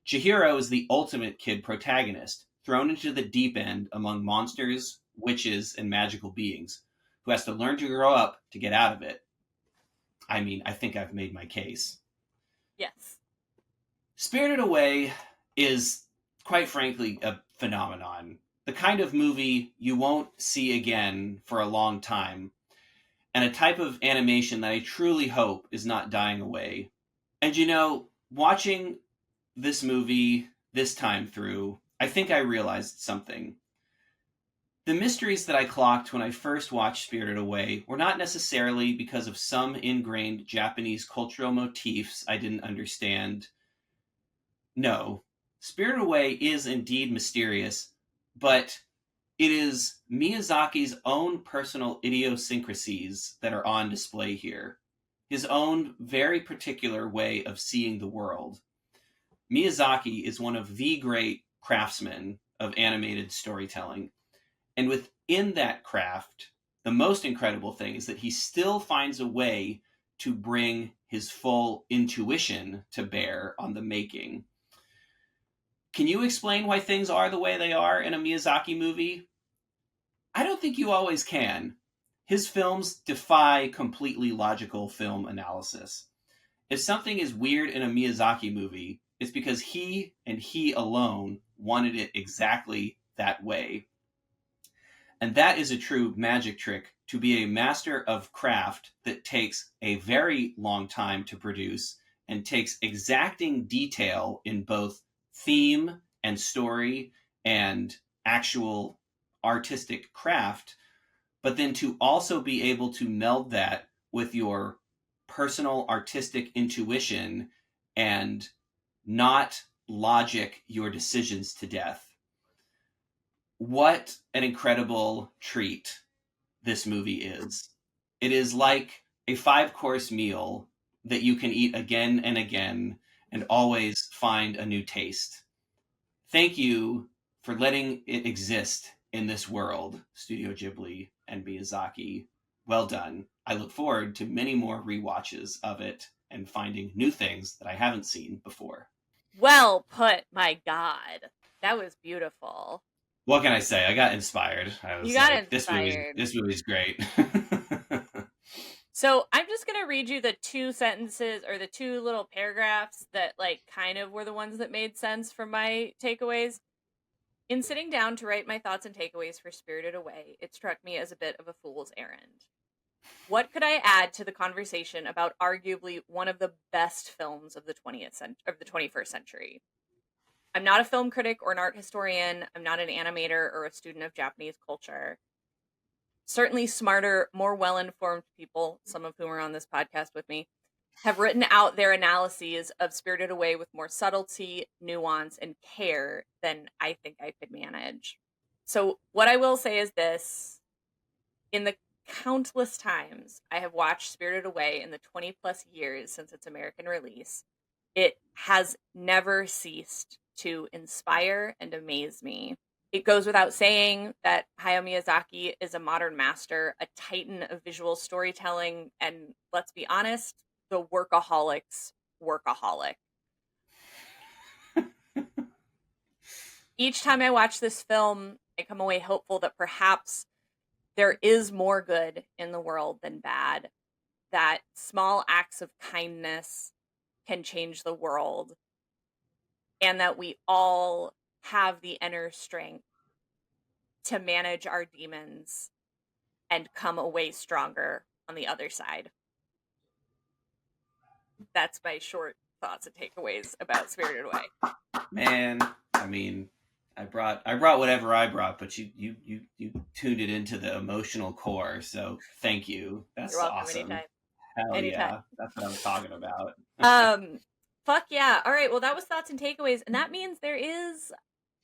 Chihiro is the ultimate kid protagonist, thrown into the deep end among monsters, witches, and magical beings, who has to learn to grow up to get out of it. I mean, I think I've made my case. Yes. Spirited Away is, quite frankly, a phenomenon. The kind of movie you won't see again for a long time, and a type of animation that I truly hope is not dying away. And watching this movie this time through, I think I realized something. The mysteries that I clocked when I first watched Spirited Away were not necessarily because of some ingrained Japanese cultural motifs I didn't understand. No, Spirited Away is indeed mysterious, but it is Miyazaki's own personal idiosyncrasies that are on display here. His own very particular way of seeing the world. Miyazaki is one of the great craftsmen of animated storytelling. And within that craft, the most incredible thing is that he still finds a way to bring his full intuition to bear on the making. Can you explain why things are the way they are in a Miyazaki movie? I don't think you always can. His films defy completely logical film analysis. If something is weird in a Miyazaki movie, it's because he and he alone wanted it exactly that way. And that is a true magic trick to be a master of craft that takes a very long time to produce and takes exacting detail in both theme and story and actual artistic craft, but then to also be able to meld that with your personal artistic intuition and not logic your decisions to death. What an incredible treat this movie is. It is like a 5-course meal that you can eat again and again and always find a new taste. Thank you for letting it exist in this world, Studio Ghibli and Miyazaki. Well done. I look forward to many more rewatches of it and finding new things that I haven't seen before. Well put, my God. That was beautiful. What can I say? I got inspired. I You was got like, inspired. this movie's great. So I'm just going to read you the 2 sentences or the 2 little paragraphs that kind of were the ones that made sense from my takeaways. In sitting down to write my thoughts and takeaways for Spirited Away, it struck me as a bit of a fool's errand. What could I add to the conversation about arguably one of the best films of the 21st century? I'm not a film critic or an art historian. I'm not an animator or a student of Japanese culture. Certainly smarter, more well-informed people, some of whom are on this podcast with me, have written out their analyses of Spirited Away with more subtlety, nuance, and care than I think I could manage. So what I will say is this. In the countless times I have watched Spirited Away in the 20 plus years since its American release, it has never ceased to inspire and amaze me. It goes without saying that Hayao Miyazaki is a modern master, a titan of visual storytelling, and let's be honest, the workaholic's workaholic. Each time I watch this film, I come away hopeful that perhaps there is more good in the world than bad, that small acts of kindness can change the world, and that we all have the inner strength to manage our demons and come away stronger on the other side. That's my short thoughts and takeaways about Spirited Away. Man, I mean, I brought whatever I brought, but you tuned it into the emotional core. So thank you. That's You're welcome. awesome. Anytime. Hell Anytime. yeah, that's what I'm talking about. Fuck yeah. All right. Well, that was thoughts and takeaways, and that means there is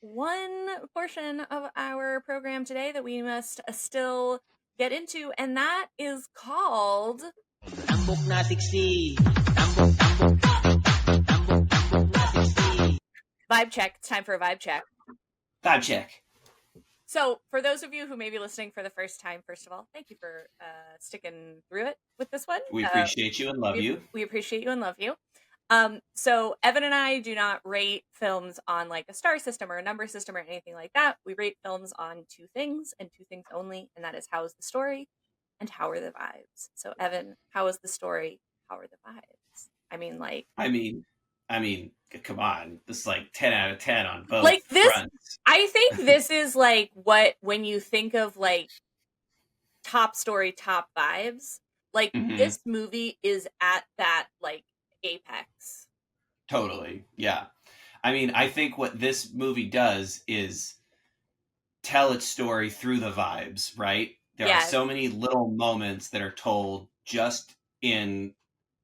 one portion of our program today that we must still get into, and that is called Tambok na siksi. Tambok na siksi. Vibe Check. It's time for a vibe check. Vibe check. So, for those of you who may be listening for the first time, first of all, thank you for sticking through it with this one. We appreciate you and love you. We appreciate you and love you. So Evan and I do not rate films on like a star system or a number system or anything like that. We rate films on 2 things and 2 things only, and that is how is the story and how are the vibes. So Evan, how is the story? How are the vibes? I mean, I mean, come on, this is like 10 out of 10 on both Like this, fronts. I think this is like what, when you think of like top story, top vibes, like Hmm. this movie is at that like apex. Totally, yeah. I mean, I think what this movie does is tell its story through the vibes, right? There are Yes. so many little moments that are told just in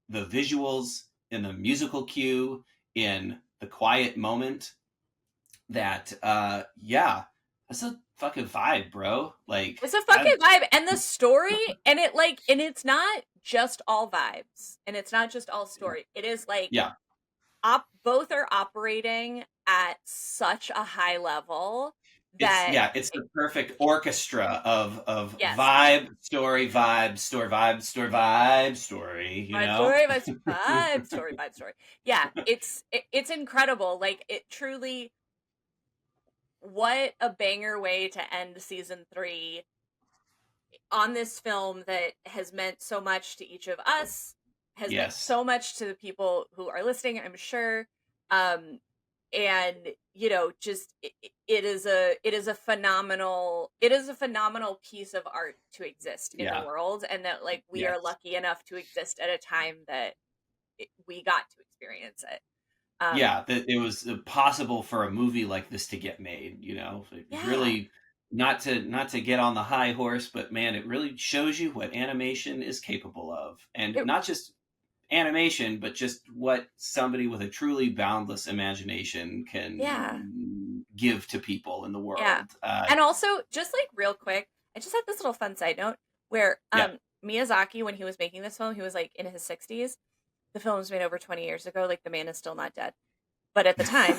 the visuals, in the musical cue, in the quiet moment that yeah, that's a fucking vibe, bro. Like It's a I fucking vibe. And the story, and it like, and it's not just all vibes, and it's not just all story. It is like yeah, both are operating at such a high level it's that yeah, it's the perfect orchestra of yes. vibe, story, vibe, story, vibe, story, vibe, story, you Vibe know? story, vibe story, vibe story. Yeah, it's incredible. Like it truly, what a banger way to end season 3 on this film that has meant so much to each of us, has meant Yes. so much to the people who are listening, I'm sure. Um and you know, just it is a phenomenal, it is a phenomenal piece of art to exist in the Yeah. world, and that like we are Yes. lucky enough to exist at a time that we got to experience it. Yeah, that it was possible for a movie like this to get made, you know? It Yeah. really not to get on the high horse, but man, it really shows you what animation is capable of. And It, not just animation, but just what somebody with a truly boundless imagination yeah. can give to people in the Yeah. world. And also, just like real quick, I just had this little fun side note where Yeah. Miyazaki, when he was making this film, he was like in his 60s. The film was made over 20 years ago. Like the man is still not dead. But at the time,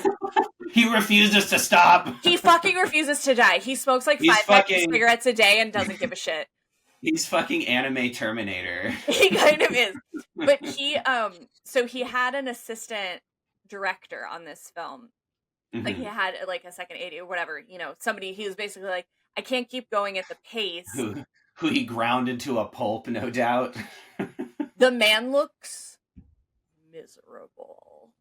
He refuses to stop. he fucking refuses to die. He smokes like He's 5 packs of fucking cigarettes a day and doesn't give a shit. he's fucking anime Terminator. He kind of is. But he so he had an assistant director on this film. Like he Mhm. had like a second AD or whatever, you know, somebody, he was basically like, I can't keep going at the pace. Who he ground into a pulp, no doubt. The man looks miserable.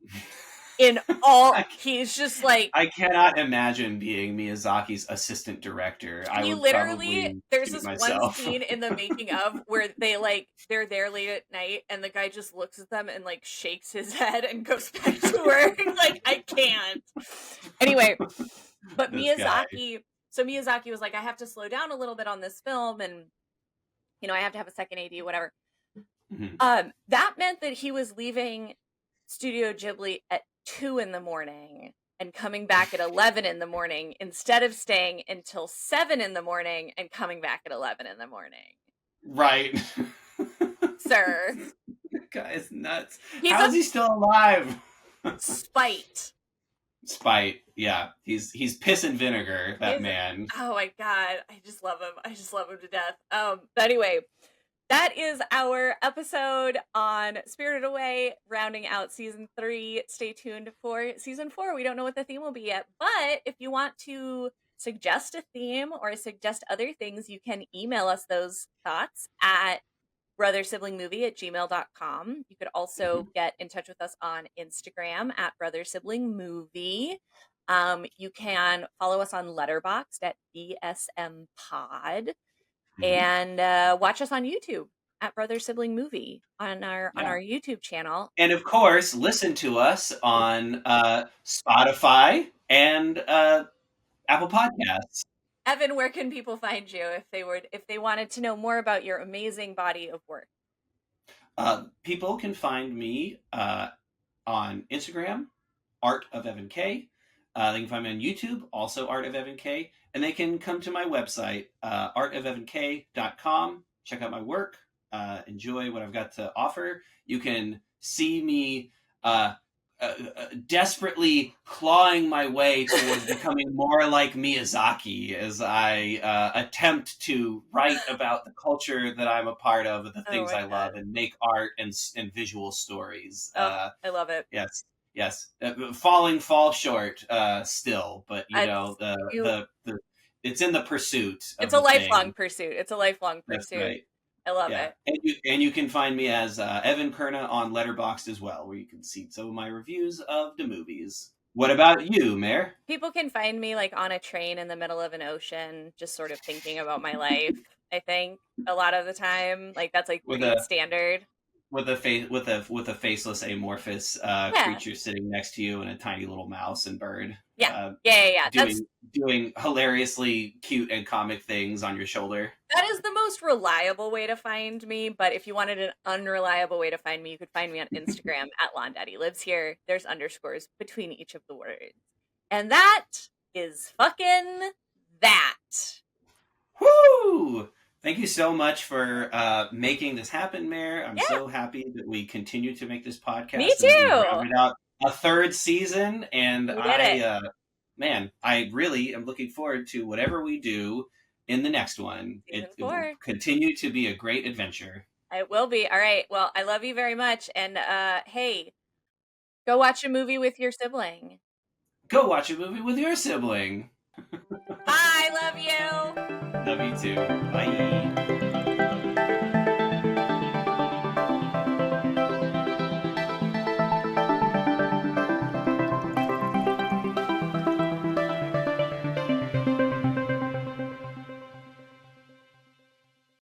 In all, I, he's just like, I cannot imagine being Miyazaki's assistant director. I he would literally, probably there's shoot this one myself. scene in the making of where they like, they're there late at night and the guy just looks at them and like shakes his head and goes back to work. Like, I can't. Anyway, but This guy. Miyazaki was like, I have to slow down a little bit on this film, and you know, I have to have a second AD, whatever. Mhm. That meant that he was leaving Studio Ghibli at 2 in the morning and coming back at 11 in the morning instead of staying until 7 in the morning and coming back at 11 in the morning. Right. Sir, That guy is nuts. he's How is a he still alive? spite. Spite. Yeah. He's piss and vinegar, that He's, man. oh my god, I just love him. I just love him to death. But anyway, that is our episode on Spirited Away, rounding out season 3. Stay tuned for season 4. We don't know what the theme will be yet, but if you want to suggest a theme or suggest other things, you can email us those thoughts at brothersiblingmovie@gmail.com. You could also get in touch with us on Instagram at brothersiblingmovie. You can follow us on LetterBoxd at BSMPod. Mhm. And watch us on YouTube at Brother Sibling Movie on Yeah. our YouTube channel. And of course, listen to us on Spotify and Apple Podcasts. Evan, where can people find you if they wanted to know more about your amazing body of work? People can find me on Instagram, Art of Evan K. They can find me on YouTube, also Art of Evan K. And they can come to my website, artofevank.com, check out my work, enjoy what I've got to offer. You can see me desperately clawing my way towards becoming more like Miyazaki as I attempt to write about the culture that I'm a part of, the Oh things my I love, God. and make art and visual stories. Oh, I love it. Yes, yes, fall short still, but you know It's you. the it's in the pursuit It's of a the lifelong thing. pursuit. It's a lifelong That's pursuit. right. I love Yeah, it. and you can find me as Evan Perna on LetterBoxd as well, where you can see some of my reviews of the movies. What about you, Mare? People can find me like on a train in the middle of an ocean, just sort of thinking about my life. I think a lot of the time, like that's like With pretty a standard. with a faceless amorphous Yeah, creature sitting next to you and a tiny little mouse and bird yeah, uh, yeah. doing doing hilariously cute and comic things on your shoulder. That is the most reliable way to find me. But if you wanted an unreliable way to find me, you could find me on Instagram at Lon Daddy Lives Here. There's underscores between each of the words, and that is fucking that. Woo! Thank you so much for making this happen, Mare. I'm Yeah, so happy that we continue to make this me podcast and that we've too. rounded out a third season. And We did it. man, I really am looking forward to whatever we do in the next one. Season It will 4. continue to be a great adventure. It will be. All right. Well, I love you very much. And hey, go watch a movie with your sibling. Go watch a movie with your sibling. Bye. Love you. Love you too. Bye.